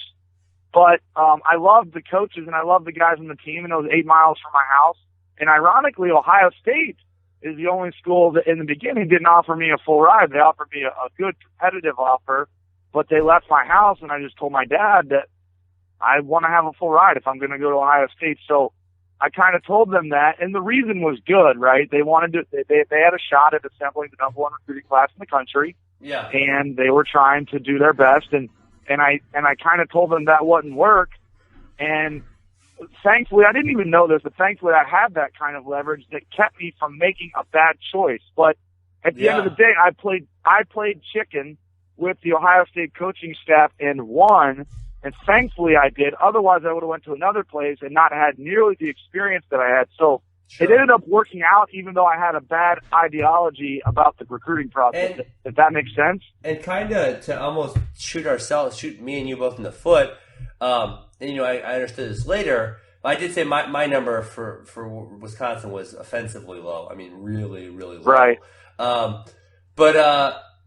But I loved the coaches, and I loved the guys on the team, and it was 8 miles from my house. And ironically, Ohio State is the only school that in the beginning didn't offer me a full ride. They offered me a good competitive offer, but they left my house, and I just told my dad that I want to have a full ride if I'm going to go to Ohio State. So I kind of told them that, and the reason was good, right? They wanted to, they had a shot at assembling the number one recruiting class in the country. Yeah. And they were trying to do their best, and I kind of told them that wouldn't work. And thankfully, I didn't even know this, but thankfully I had that kind of leverage that kept me from making a bad choice. But at the end of the day, I played chicken with the Ohio State coaching staff and won. And thankfully I did. Otherwise I would have went to another place and not had nearly the experience that I had. So it ended up working out, even though I had a bad ideology about the recruiting process. If that makes sense. And kind of to almost shoot me and you both in the foot. And, you know, I understood this later. But I did say my number for Wisconsin was offensively low. I mean, really, really low. Right. But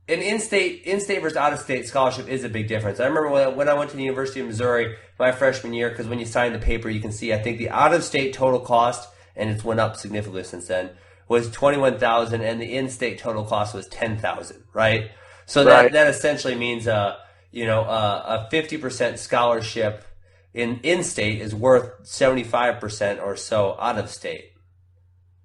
an in-state versus out-of-state scholarship is a big difference. I remember when I went to the University of Missouri my freshman year, because when you sign the paper, you can see, I think the out-of-state total cost, and it's went up significantly since then, was $21,000, and the in-state total cost was $10,000, right? So that essentially means, a 50% scholarship in-state is worth 75% or so out-of-state.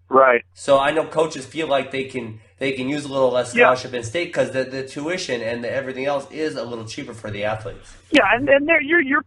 Right. So I know coaches feel like they can use a little less scholarship in state because the tuition and everything else is a little cheaper for the athletes. Yeah, and there you're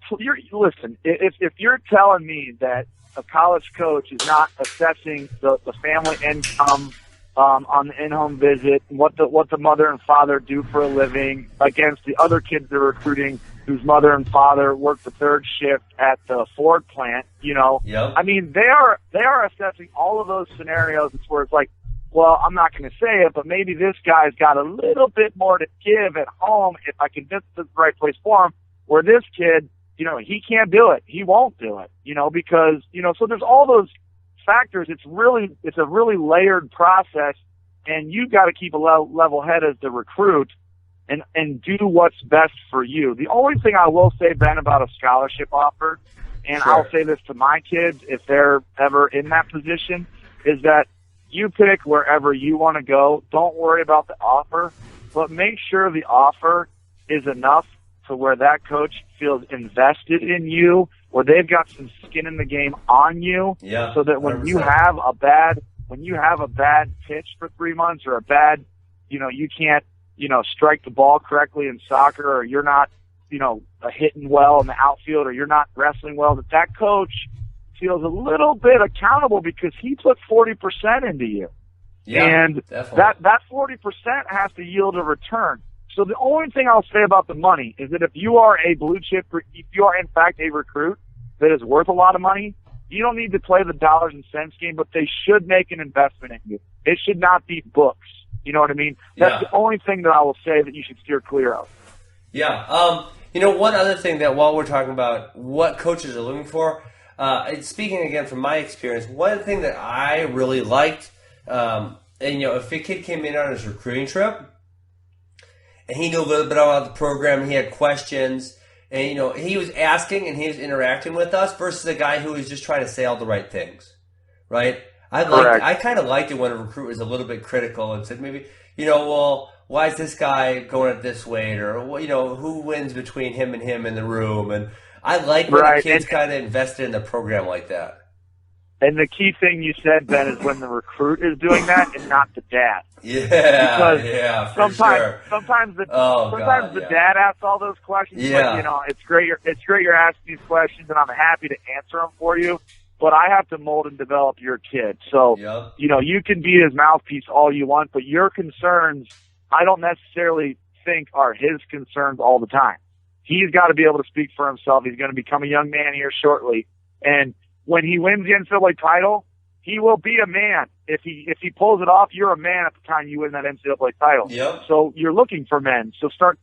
listen. If you're telling me that a college coach is not assessing the family income on the in-home visit, and what the mother and father do for a living against the other kids they're recruiting, whose mother and father work the third shift at the Ford plant, you know. Yep. I mean, they are assessing all of those scenarios. It's where it's like, well, I'm not going to say it, but maybe this guy's got a little bit more to give at home if I convince this is the right place for him, where this kid, you know, he can't do it. He won't do it, you know, because, you know, so there's all those factors. It's a really layered process, and you've got to keep a level head as the recruit and do what's best for you. The only thing I will say, Ben, about a scholarship offer, and I'll say this to my kids if they're ever in that position, is that you pick wherever you want to go. Don't worry about the offer, but make sure the offer is enough to where that coach feels invested in you, where they've got some skin in the game on you, so that when 100%. you have a bad pitch for 3 months or a bad, you can't, strike the ball correctly in soccer, or you're not, hitting well in the outfield, or you're not wrestling well, that coach feels a little bit accountable because he put 40% into you. Yeah, and definitely. that 40% has to yield a return. So the only thing I'll say about the money is that if you are a blue chip, if you are in fact a recruit that is worth a lot of money, you don't need to play the dollars and cents game, but they should make an investment in you. It should not be books. You know what I mean? That's the only thing that I will say that you should steer clear of. Yeah. One other thing that while we're talking about what coaches are looking for, speaking again from my experience, one thing that I really liked, if a kid came in on his recruiting trip and he knew a little bit about the program, he had questions, and he was asking and he was interacting with us versus a guy who was just trying to say all the right things, right? I kind of liked it when a recruit was a little bit critical and said maybe, why is this guy going at this weight, or who wins between him in the room, and I like when the kids kind of invested in the program like that. And the key thing you said, Ben, is when the recruit is doing that and not the dad. Yeah, because sometimes the dad asks all those questions. Yeah. But, it's great you're asking these questions, and I'm happy to answer them for you. But I have to mold and develop your kid. So, you can be his mouthpiece all you want, but your concerns, I don't necessarily think are his concerns all the time. He's got to be able to speak for himself. He's going to become a young man here shortly. And when he wins the NCAA title, he will be a man. If he pulls it off, you're a man at the time you win that NCAA title. Yep. So you're looking for men. So start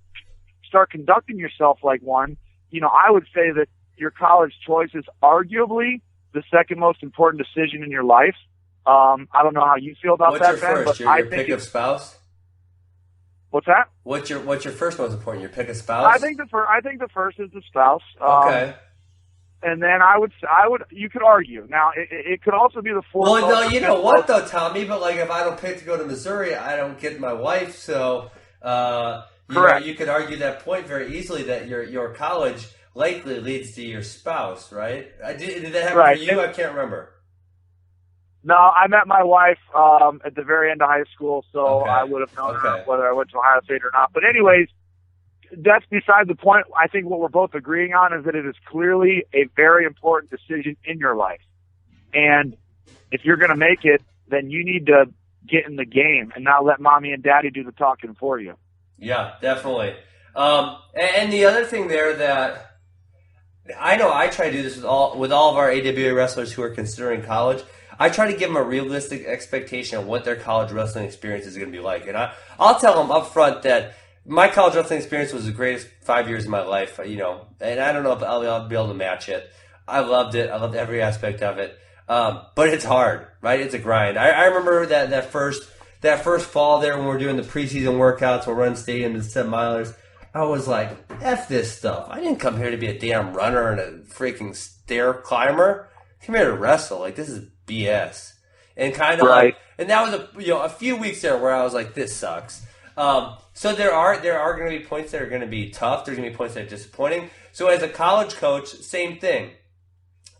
conducting yourself like one. I would say that your college choice is arguably the second most important decision in your life. I don't know how you feel about that, Ben. What's your first? Your pick of spouse? What's that? What's your first most important? Your pick of spouse? I think the first is the spouse. Okay. And then you could argue. Now, it could also be the fourth. Well, no, you know what though, Tommy? But if I don't pick to go to Missouri, I don't get my wife. So, you could argue that point very easily that your college likely leads to your spouse, right? Did that happen for you? I can't remember. No, I met my wife at the very end of high school, so I would have known her whether I went to Ohio State or not. But anyways, that's beside the point. I think what we're both agreeing on is that it is clearly a very important decision in your life. And if you're going to make it, then you need to get in the game and not let mommy and daddy do the talking for you. Yeah, definitely. And the other thing there that I know I try to do this with all of our AWA wrestlers who are considering college. I try to give them a realistic expectation of what their college wrestling experience is going to be like. And I'll tell them up front that my college wrestling experience was the greatest 5 years of my life, and I don't know if I'll be able to match it. I loved it. I loved every aspect of it. But it's hard, right? It's a grind. I remember that first fall there when we were doing the preseason workouts, we're running stadiums and 7 milers. I was like, F this stuff. I didn't come here to be a damn runner and a freaking stair climber. I came here to wrestle. This is BS. And kind of and that was a few weeks there where I was like, this sucks. So there are going to be points that are going to be tough. There's going to be points that are disappointing. So as a college coach, same thing.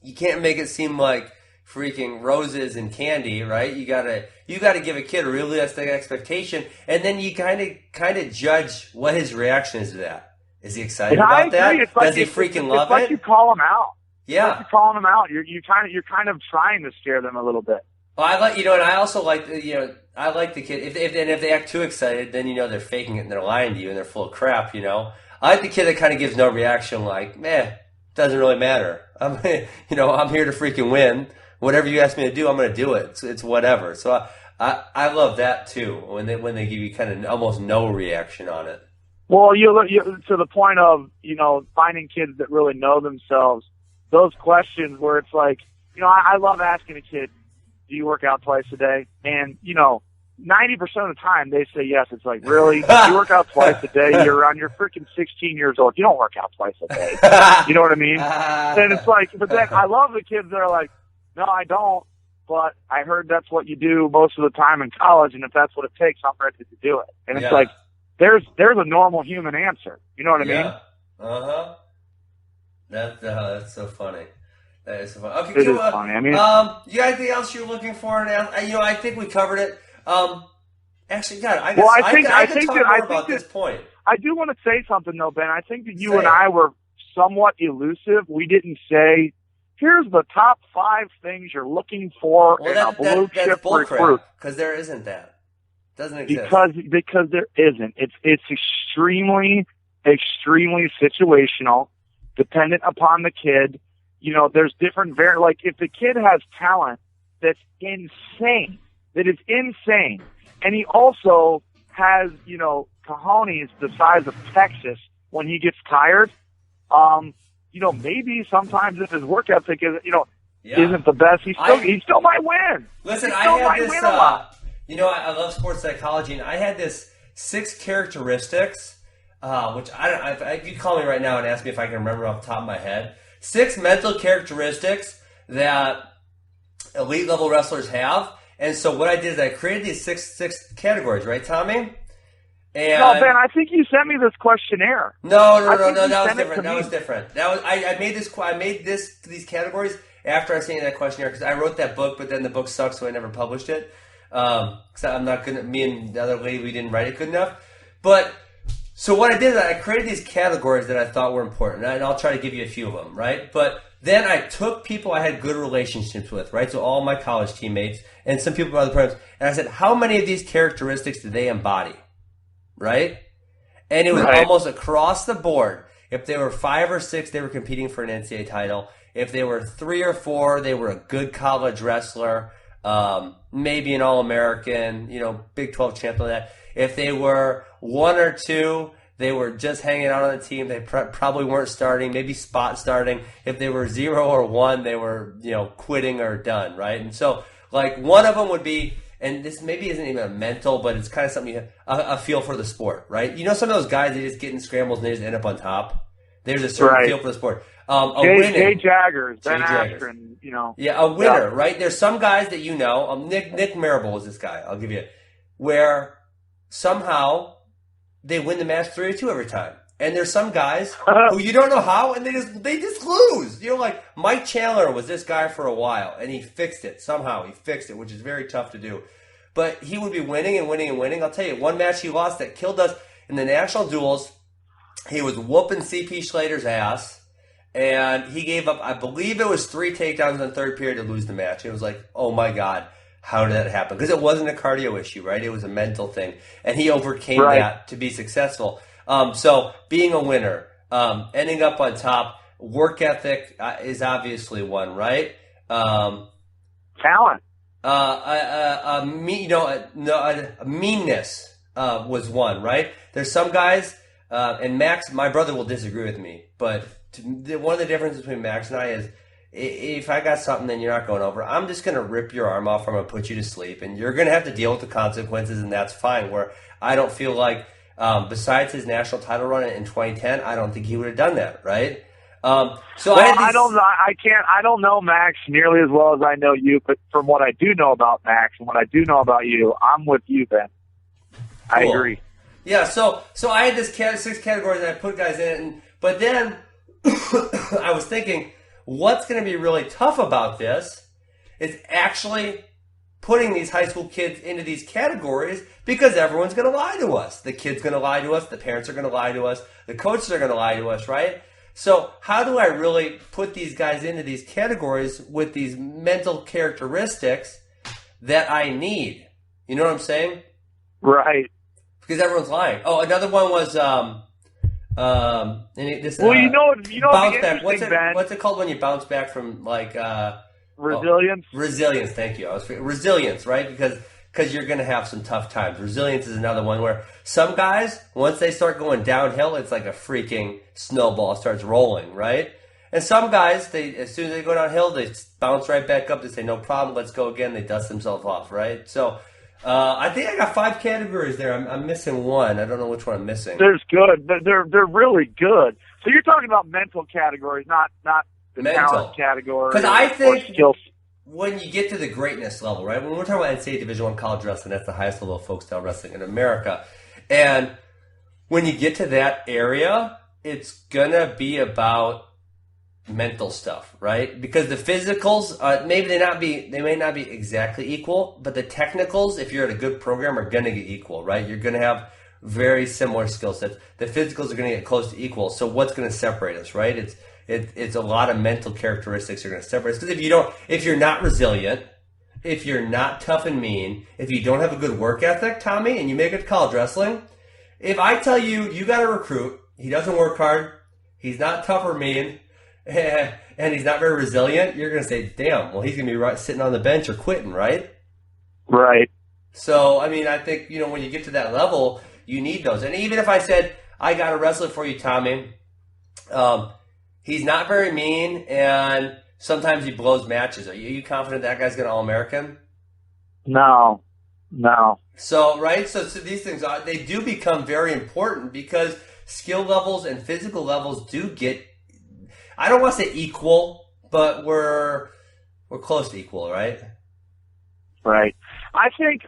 You can't make it seem like freaking roses and candy, right? You gotta give a kid a realistic expectation, and then you kind of judge what his reaction is to that. Is he excited about that? Does he freaking love it? It's like you call him out. Yeah, it's like you're calling them out. You're kind of trying to scare them a little bit. Well, and I also like I like the kid. If they act too excited, then they're faking it and they're lying to you and they're full of crap. I like the kid that kind of gives no reaction, like, doesn't really matter. I'm here to freaking win. Whatever you ask me to do, I'm going to do it. It's whatever. So I love that too when they give you kind of almost no reaction on it. Well, you to the point of finding kids that really know themselves. Those questions where it's like, I love asking a kid, do you work out twice a day? And 90% of the time they say yes. It's like, really? You work out twice a day? You're freaking 16 years old. You don't work out twice a day. You know what I mean? And it's like, but then I love the kids that are like, no, I don't. But I heard that's what you do most of the time in college, and if that's what it takes, I'm ready to do it. And it's like, there's a normal human answer. You know what I mean? That's so funny. That is so funny. Okay, it is funny. I mean, you got anything else you're looking for? I think we covered it. Actually, God, I Well, guess I could talk more about this point. I do want to say something though, Ben. I think that you Say and it. I were somewhat elusive. We didn't say, here's the top 5 things you're looking for in a blue that's chip recruit. bullcrap, because there isn't that. Doesn't exist. Because there isn't. It's extremely situational, dependent upon the kid. You know, there's different like if the kid has talent that's insane, and he also has, you know, cojones the size of Texas when he gets tired, you know, maybe sometimes if his work ethic is, you know, isn't the best, he still might win. Listen, I had this, you know, I love sports psychology, and I had this 6 characteristics, which if you call me right now and ask me if I can remember off the top of my head, 6 mental characteristics that elite level wrestlers have. And so what I did is I created these six categories, right, Tommy? And no, Ben, I think you sent me this questionnaire. No, that was different. I made these categories after I sent you that questionnaire, because I wrote that book, but then the book sucked, so I never published it. Because me and the other lady, we didn't write it good enough. But so what I did is I created these categories that I thought were important, and I'll try to give you a few of them, right? But then I took people I had good relationships with, right? So all my college teammates and some people from other programs, and I said, how many of these characteristics do they embody, right? And it was almost across the board. If they were 5 or 6, they were competing for an NCAA title. If they were 3 or 4, they were a good college wrestler, maybe an All-American, you know, Big 12 champion. That. If they were 1 or 2, they were just hanging out on the team. They probably weren't starting, maybe spot starting. If they were 0 or 1, they were, you know, quitting or done, right? And so, like, one of them would be, and this maybe isn't even a mental, but it's kind of something, a feel for the sport, right? You know, some of those guys, they just get in scrambles and they just end up on top. There's a certain feel for the sport. Jay Jaggers, Ben Askren, you know. Yeah, a winner, right? There's some guys that you know. Nick Marable was this guy. I'll give you, where somehow they win the match 3-2 every time. And there's some guys who you don't know how, and they just lose. You know, like Mike Chandler was this guy for a while, and he fixed it somehow. He fixed it, which is very tough to do. But he would be winning and winning and winning. I'll tell you, one match he lost that killed us in the national duels. He was whooping C.P. Schlater's ass, and he gave up, I believe it was 3 takedowns in the third period to lose the match. It was like, oh my God, how did that happen? Because it wasn't a cardio issue, right? It was a mental thing. And he overcame that to be successful. So being a winner, ending up on top, work ethic is obviously one, right? Talent. A meanness was one, right? There's some guys, and Max, my brother will disagree with me, but one of the differences between Max and I is, if I got something then you're not going over, I'm just going to rip your arm off, I'm going to put you to sleep, and you're going to have to deal with the consequences, and that's fine. Where I don't feel like, besides his national title run in 2010, I don't think he would have done that, right? I don't know Max nearly as well as I know you, but from what I do know about Max and what I do know about you, I'm with you, Ben. I agree. Yeah, so I had this 6 categories and I put guys in, but then I was thinking, what's going to be really tough about this is actually putting these high school kids into these categories, because everyone's going to lie to us. The kid's going to lie to us. The parents are going to lie to us. The coaches are going to lie to us, right? So how do I really put these guys into these categories with these mental characteristics that I need? You know what I'm saying? Right. Because everyone's lying. Oh, another one was bounce back. What's it called when you bounce back from resilience? Resilience. Thank you. Resilience, right? Because you're going to have some tough times. Resilience is another one where some guys, once they start going downhill, it's like a freaking snowball starts rolling, right? And some guys, as soon as they go downhill, they bounce right back up. They say, no problem, let's go again. They dust themselves off, right? So I think I got 5 categories there. I'm missing one. I don't know which one I'm missing. There's good. They're really good. So you're talking about mental categories, not the talent category. Because I think when you get to the greatness level, right? When we're talking about NCAA Division I college wrestling, that's the highest level of folk style wrestling in America. And when you get to that area, it's going to be about mental stuff, right? Because the physicals, they may not be exactly equal, but the technicals, if you're at a good program, are going to get equal, right? You're going to have very similar skill sets. The physicals are going to get close to equal. So what's going to separate us, right? It's a lot of mental characteristics are going to separate us. Because if you're not resilient, if you're not tough and mean, if you don't have a good work ethic, Tommy, and you make it to college wrestling, if I tell you got a recruit, he doesn't work hard, he's not tough or mean, and he's not very resilient, you're going to say, damn, well, he's going to be sitting on the bench or quitting, right? Right. So, I mean, I think, when you get to that level, you need those. And even if I said, I got a wrestler for you, Tommy, he's not very mean, and sometimes he blows matches. Are you confident that guy's going to All-American? No. So, right? So these things, they do become very important because skill levels and physical levels do get, I don't want to say equal, but we're close to equal, right? Right. I think,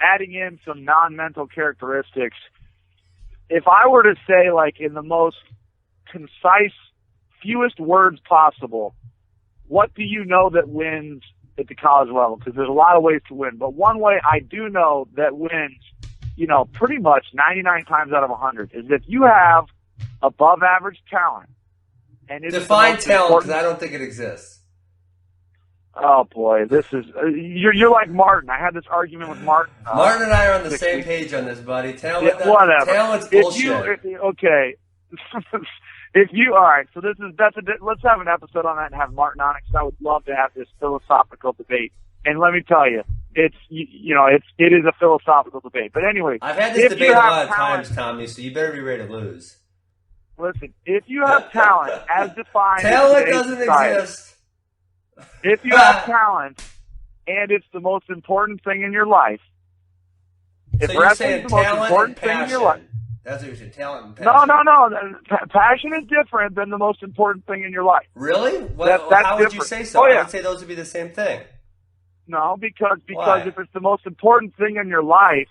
adding in some non-mental characteristics, if I were to say, like, in the most concise, fewest words possible, what do you know that wins at the college level? Because there's a lot of ways to win. But one way I do know that wins, pretty much 99 times out of 100 is if you have above average talent. And define talent, because I don't think it exists. Oh boy, this is you're like Martin. I had this argument with Martin. Martin and I are on the same page on this, buddy. Whatever. Talent's bullshit. Okay. All right. So let's have an episode on that and have Martin on it, because I would love to have this philosophical debate. And let me tell you, it is a philosophical debate. But anyway, I've had this debate a lot of times, Tommy. So you better be ready to lose. Listen, if you have talent as defined, talent doesn't exist. If you have talent and it's the most important thing in your life, if wrestling is the most important thing in your life, that's what you're saying, talent and passion. No. Passion is different than the most important thing in your life. Really? That's how would you say so? Oh, yeah. I would say those would be the same thing. No, because Why? If it's the most important thing in your life,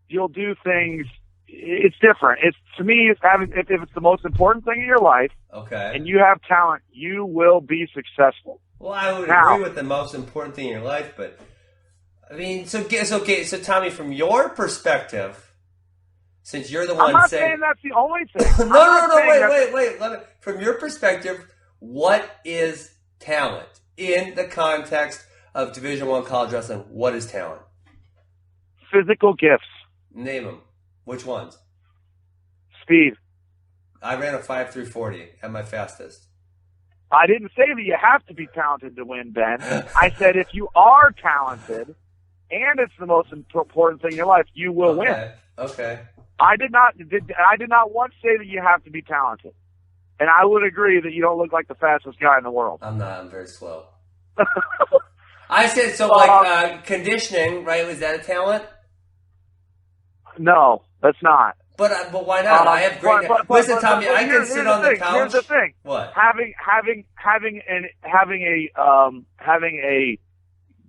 you'll do things. It's different. To me, if it's the most important thing in your life, okay, and you have talent, you will be successful. Well, I would agree with the most important thing in your life, but I mean, so Tommy, from your perspective, since you're the one I'm not saying that's the only thing. no, wait. From your perspective, what is talent in the context of Division I college wrestling? What is talent? Physical gifts. Name them. Which ones? Speed. I ran a 5.340 at my fastest. I didn't say that you have to be talented to win, Ben. I said if you are talented and it's the most important thing in your life, you will win. Okay. I did not once say that you have to be talented. And I would agree that you don't look like the fastest guy in the world. I'm not. I'm very slow. I said, conditioning, right? Was that a talent? No, that's not. But why not? I have great. Listen, Tommy, I can sit on the couch. Here's the thing. What? Having a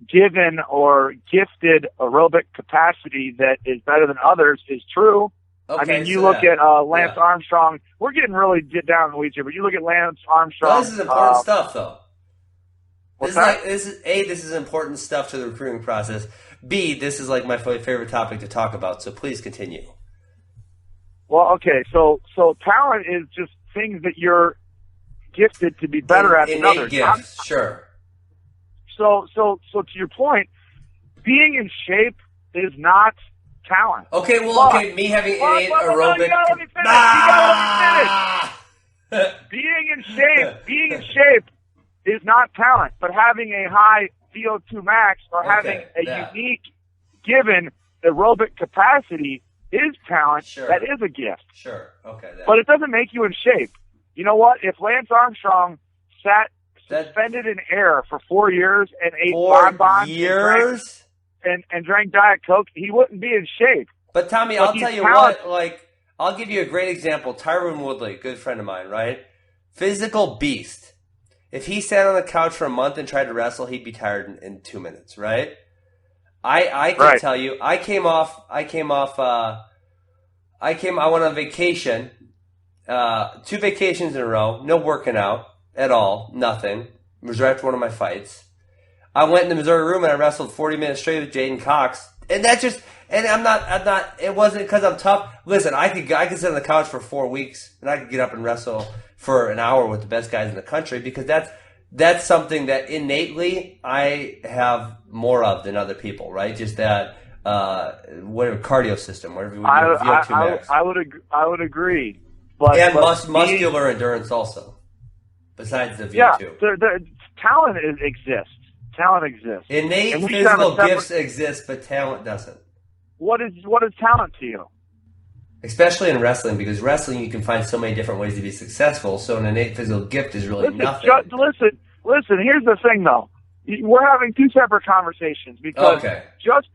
given or gifted aerobic capacity that is better than others is true. Okay, I mean, you look at Lance Armstrong. We're getting really down in the weeds here, but you look at Lance Armstrong. Well, this is important stuff, though. This is important stuff to the recruiting process. B, this is like my favorite topic to talk about, so please continue. Well, okay, so talent is just things that you're gifted to be better at than others. Gifts, sure. So to your point, being in shape is not talent. Okay, me having innate aerobic. You gotta let me finish. Being in shape is not talent, but having a high VO2 max or having a unique given aerobic capacity is talent. Sure. That is a gift. Sure. Okay. But it doesn't make you in shape. You know what? If Lance Armstrong sat suspended in air for 4 years and ate bonbons and drank Diet Coke, he wouldn't be in shape. But Tommy, I'll tell you what, I'll give you a great example. Tyron Woodley, good friend of mine, right? Physical beast. If he sat on the couch for a month and tried to wrestle, he'd be tired in 2 minutes, right? I can tell you, I went on vacation 2 vacations in a row, no working out at all, nothing. It was right after one of my fights. I went in the Missouri room and I wrestled 40 minutes straight with Jaden Cox. And that just, and I'm not, it wasn't because I'm tough. Listen, I could sit on the couch for 4 weeks and I could get up and wrestle for an hour with the best guys in the country because that's something that innately I have more of than other people, right? Just that, whatever cardio system, whatever VO2 max. I would agree. But Muscular endurance also, besides the VO2. Yeah, talent exists. Talent exists. Innate physical gifts exist, but talent doesn't. What is talent to you? Especially in wrestling, because wrestling you can find so many different ways to be successful. So an innate physical gift is really nothing. Listen. Here's the thing, though. We're having 2 separate conversations because just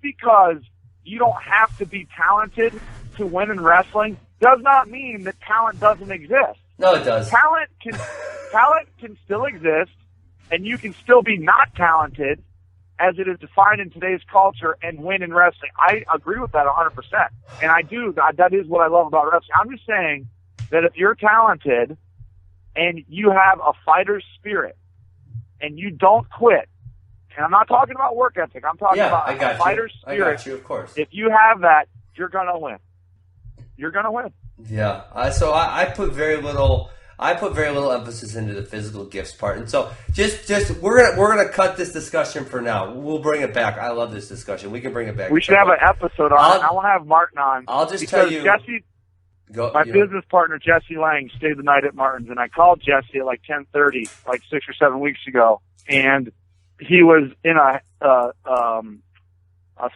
because you don't have to be talented to win in wrestling does not mean that talent doesn't exist. No, it does. Talent can still exist, and you can still be not talented as it is defined in today's culture and win in wrestling. I agree with that 100%. And I do. That is what I love about wrestling. I'm just saying that if you're talented and you have a fighter's spirit and you don't quit, and I'm not talking about work ethic, I'm talking about a fighter's spirit. I got you, of course. If you have that, you're going to win. You're going to win. Yeah. So I put very little emphasis into the physical gifts part, and so just we're gonna cut this discussion for now. We'll bring it back. I love this discussion. We can bring it back. We should have an episode on it. I want to have Martin on. I'll just tell you, Jesse. My business partner Jesse Lang stayed the night at Martin's, and I called Jesse at like 10:30, like 6 or 7 weeks ago, and he was in a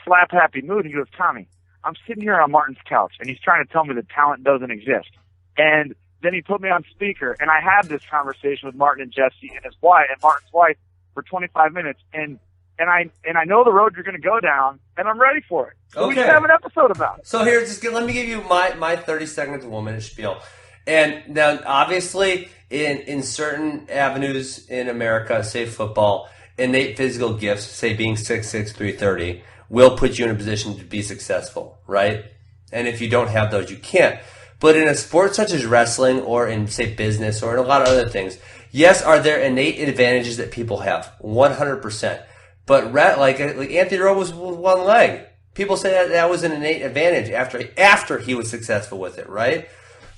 slap happy mood. He goes, "Tommy, I'm sitting here on Martin's couch, and he's trying to tell me that talent doesn't exist." And then he put me on speaker, and I had this conversation with Martin and Jesse and his wife and Martin's wife for 25 minutes, and I know the road you're going to go down, and I'm ready for it. So we should have an episode about it. So here, let me give you my 30 seconds to 1 minute spiel. And now, obviously, in certain avenues in America, say football, innate physical gifts, say being 6'6", 330, will put you in a position to be successful, right? And if you don't have those, you can't. But in a sport such as wrestling or in, say, business or in a lot of other things, yes, are there innate advantages that people have? 100%. But like Anthony Rowe was with one leg. People say that was an innate advantage after he was successful with it, right?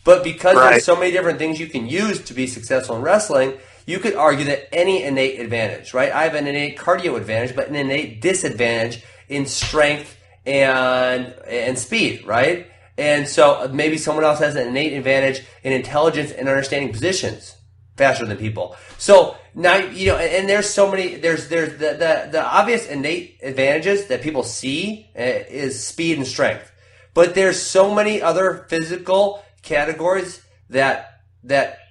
But because there's so many different things you can use to be successful in wrestling, you could argue that any innate advantage, right? I have an innate cardio advantage, but an innate disadvantage in strength and speed, right? And so maybe someone else has an innate advantage in intelligence and understanding positions faster than people. So now, and there's so many, there's the obvious innate advantages that people see is speed and strength. But there's so many other physical categories that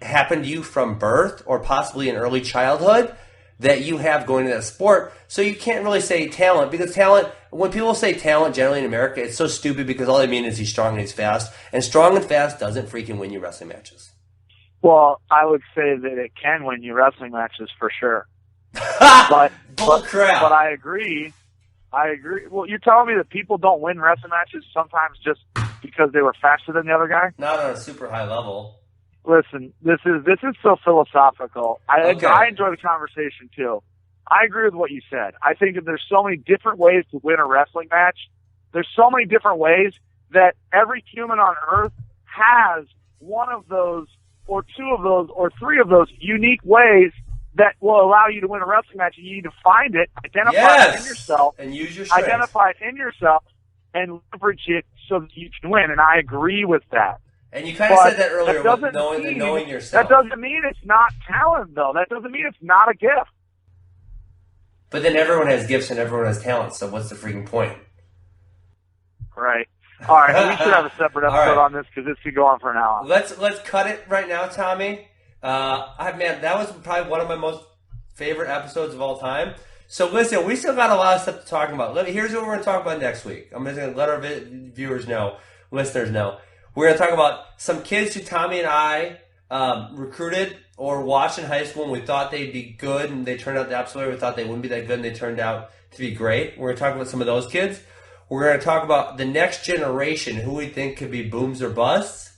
happen to you from birth or possibly in early childhood that you have going into that sport. So you can't really say talent, because talent, when people say talent generally in America, it's so stupid because all they mean is he's strong and he's fast. And strong and fast doesn't freaking win you wrestling matches. Well, I would say that it can win you wrestling matches for sure. But I agree. Well, you're telling me that people don't win wrestling matches sometimes just because they were faster than the other guy? Not on a super high level. Listen, this is so philosophical. I enjoy the conversation too. I agree with what you said. I think that there's so many different ways to win a wrestling match. There's so many different ways that every human on earth has one of those or two of those or three of those unique ways that will allow you to win a wrestling match. And you need to find it, identify it in yourself, and use your strength. Identify it in yourself and leverage it so that you can win. And I agree with that. And you kind of said that earlier with knowing yourself. That doesn't mean it's not talent, though. That doesn't mean it's not a gift. But then everyone has gifts and everyone has talent, so what's the freaking point? Right. All right, we should have a separate episode on this because this could go on for an hour. Let's cut it right now, Tommy. Man, that was probably one of my most favorite episodes of all time. So listen, we still got a lot of stuff to talk about. Here's what we're going to talk about next week. I'm just going to let our viewers know, listeners know. We're going to talk about some kids who Tommy and I recruited or watched in high school, and we thought they'd be good, and they turned out the opposite way. We thought they wouldn't be that good, and they turned out to be great. We're going to talk about some of those kids. We're going to talk about the next generation, who we think could be booms or busts.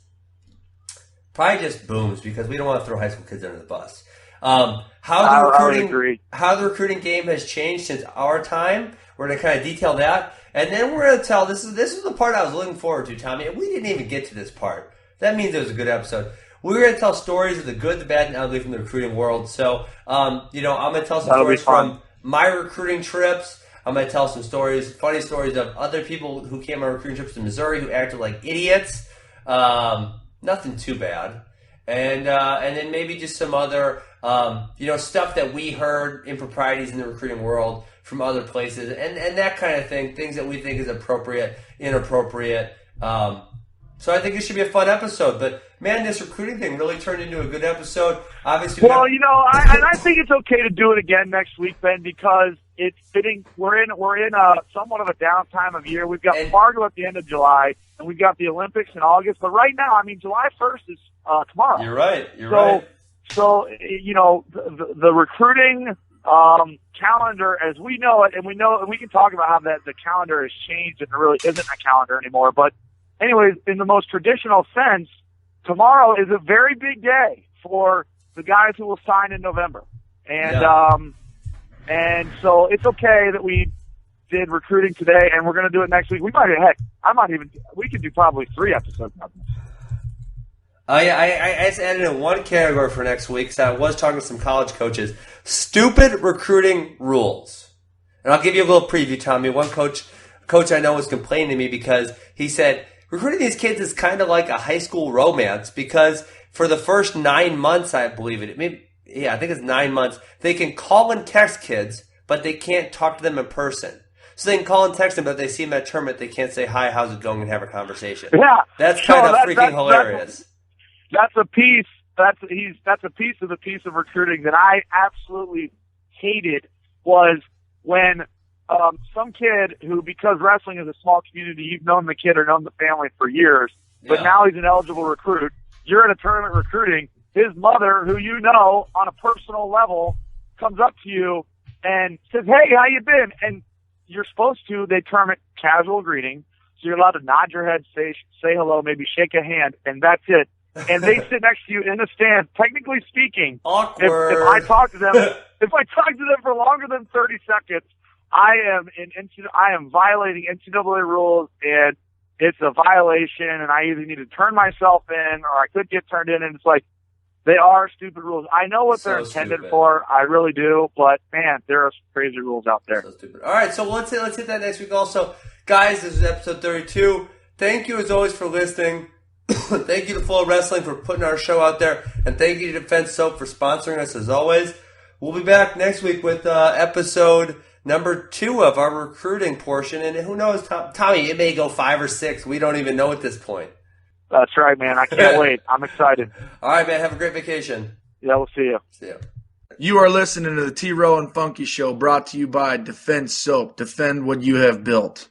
Probably just booms, because we don't want to throw high school kids under the bus. How the recruiting game has changed since our time. We're going to kind of detail that. And then we're going to tell, this is the part I was looking forward to, Tommy. And we didn't even get to this part. That means it was a good episode. We're going to tell stories of the good, the bad, and ugly from the recruiting world. So, I'm going to tell some stories from my recruiting trips. I'm going to tell some stories, funny stories of other people who came on recruiting trips to Missouri who acted like idiots. Nothing too bad. And then maybe just some other, stuff that we heard, improprieties in the recruiting world from other places, and that kind of thing, things that we think is appropriate, inappropriate. So I think it should be a fun episode. But, man, this recruiting thing really turned into a good episode. Obviously, I think it's okay to do it again next week, Ben, because it's fitting. We're in somewhat of a downtime of year. We've got Fargo at the end of July, and we've got the Olympics in August. But right now, July 1st is tomorrow. You're right. Right. So, the recruiting calendar as we know it, and we can talk about how the calendar has changed and there really isn't a calendar anymore. But anyways, in the most traditional sense, tomorrow is a very big day for the guys who will sign in November. And so it's okay that we did recruiting today, and we're going to do it next week. We could do probably 3 episodes on this. I just added in one category for next week, because I was talking to some college coaches. Stupid recruiting rules. And I'll give you a little preview, Tommy. One coach I know was complaining to me because he said, recruiting these kids is kind of like a high school romance, because for the first 9 months, I believe it. I think it's 9 months. They can call and text kids, but they can't talk to them in person. So they can call and text them, but if they see them at a tournament, they can't say, hi, how's it going, and have a conversation. Yeah. That's kind of freaking hilarious. That's a piece of the piece of recruiting that I absolutely hated, was when some kid who, because wrestling is a small community, you've known the kid or known the family for years, but now he's an eligible recruit. You're at a tournament recruiting. His mother, who you know on a personal level, comes up to you and says, hey, how you been? And you're supposed to, they term it casual greeting, so you're allowed to nod your head, say hello, maybe shake a hand, and that's it. And they sit next to you in the stand. Technically speaking, awkward. If I talk to them for longer than 30 seconds, I am violating NCAA rules, and it's a violation. And I either need to turn myself in, or I could get turned in. And it's like, they are stupid rules. I know what they're intended for. I really do. But man, there are some crazy rules out there. So stupid. All right, so let's hit that next week. Also, guys, this is episode 32. Thank you as always for listening. Thank you to Flow Wrestling for putting our show out there, and thank you to Defense Soap for sponsoring us as always. We'll be back next week with episode number 2 of our recruiting portion, and who knows, Tommy, it may go 5 or 6. We don't even know at this point. That's right, man. I can't wait. I'm excited. All right, man. Have a great vacation. Yeah, we'll see you. See you. You are listening to the T-Row and Funky Show, brought to you by Defense Soap. Defend what you have built.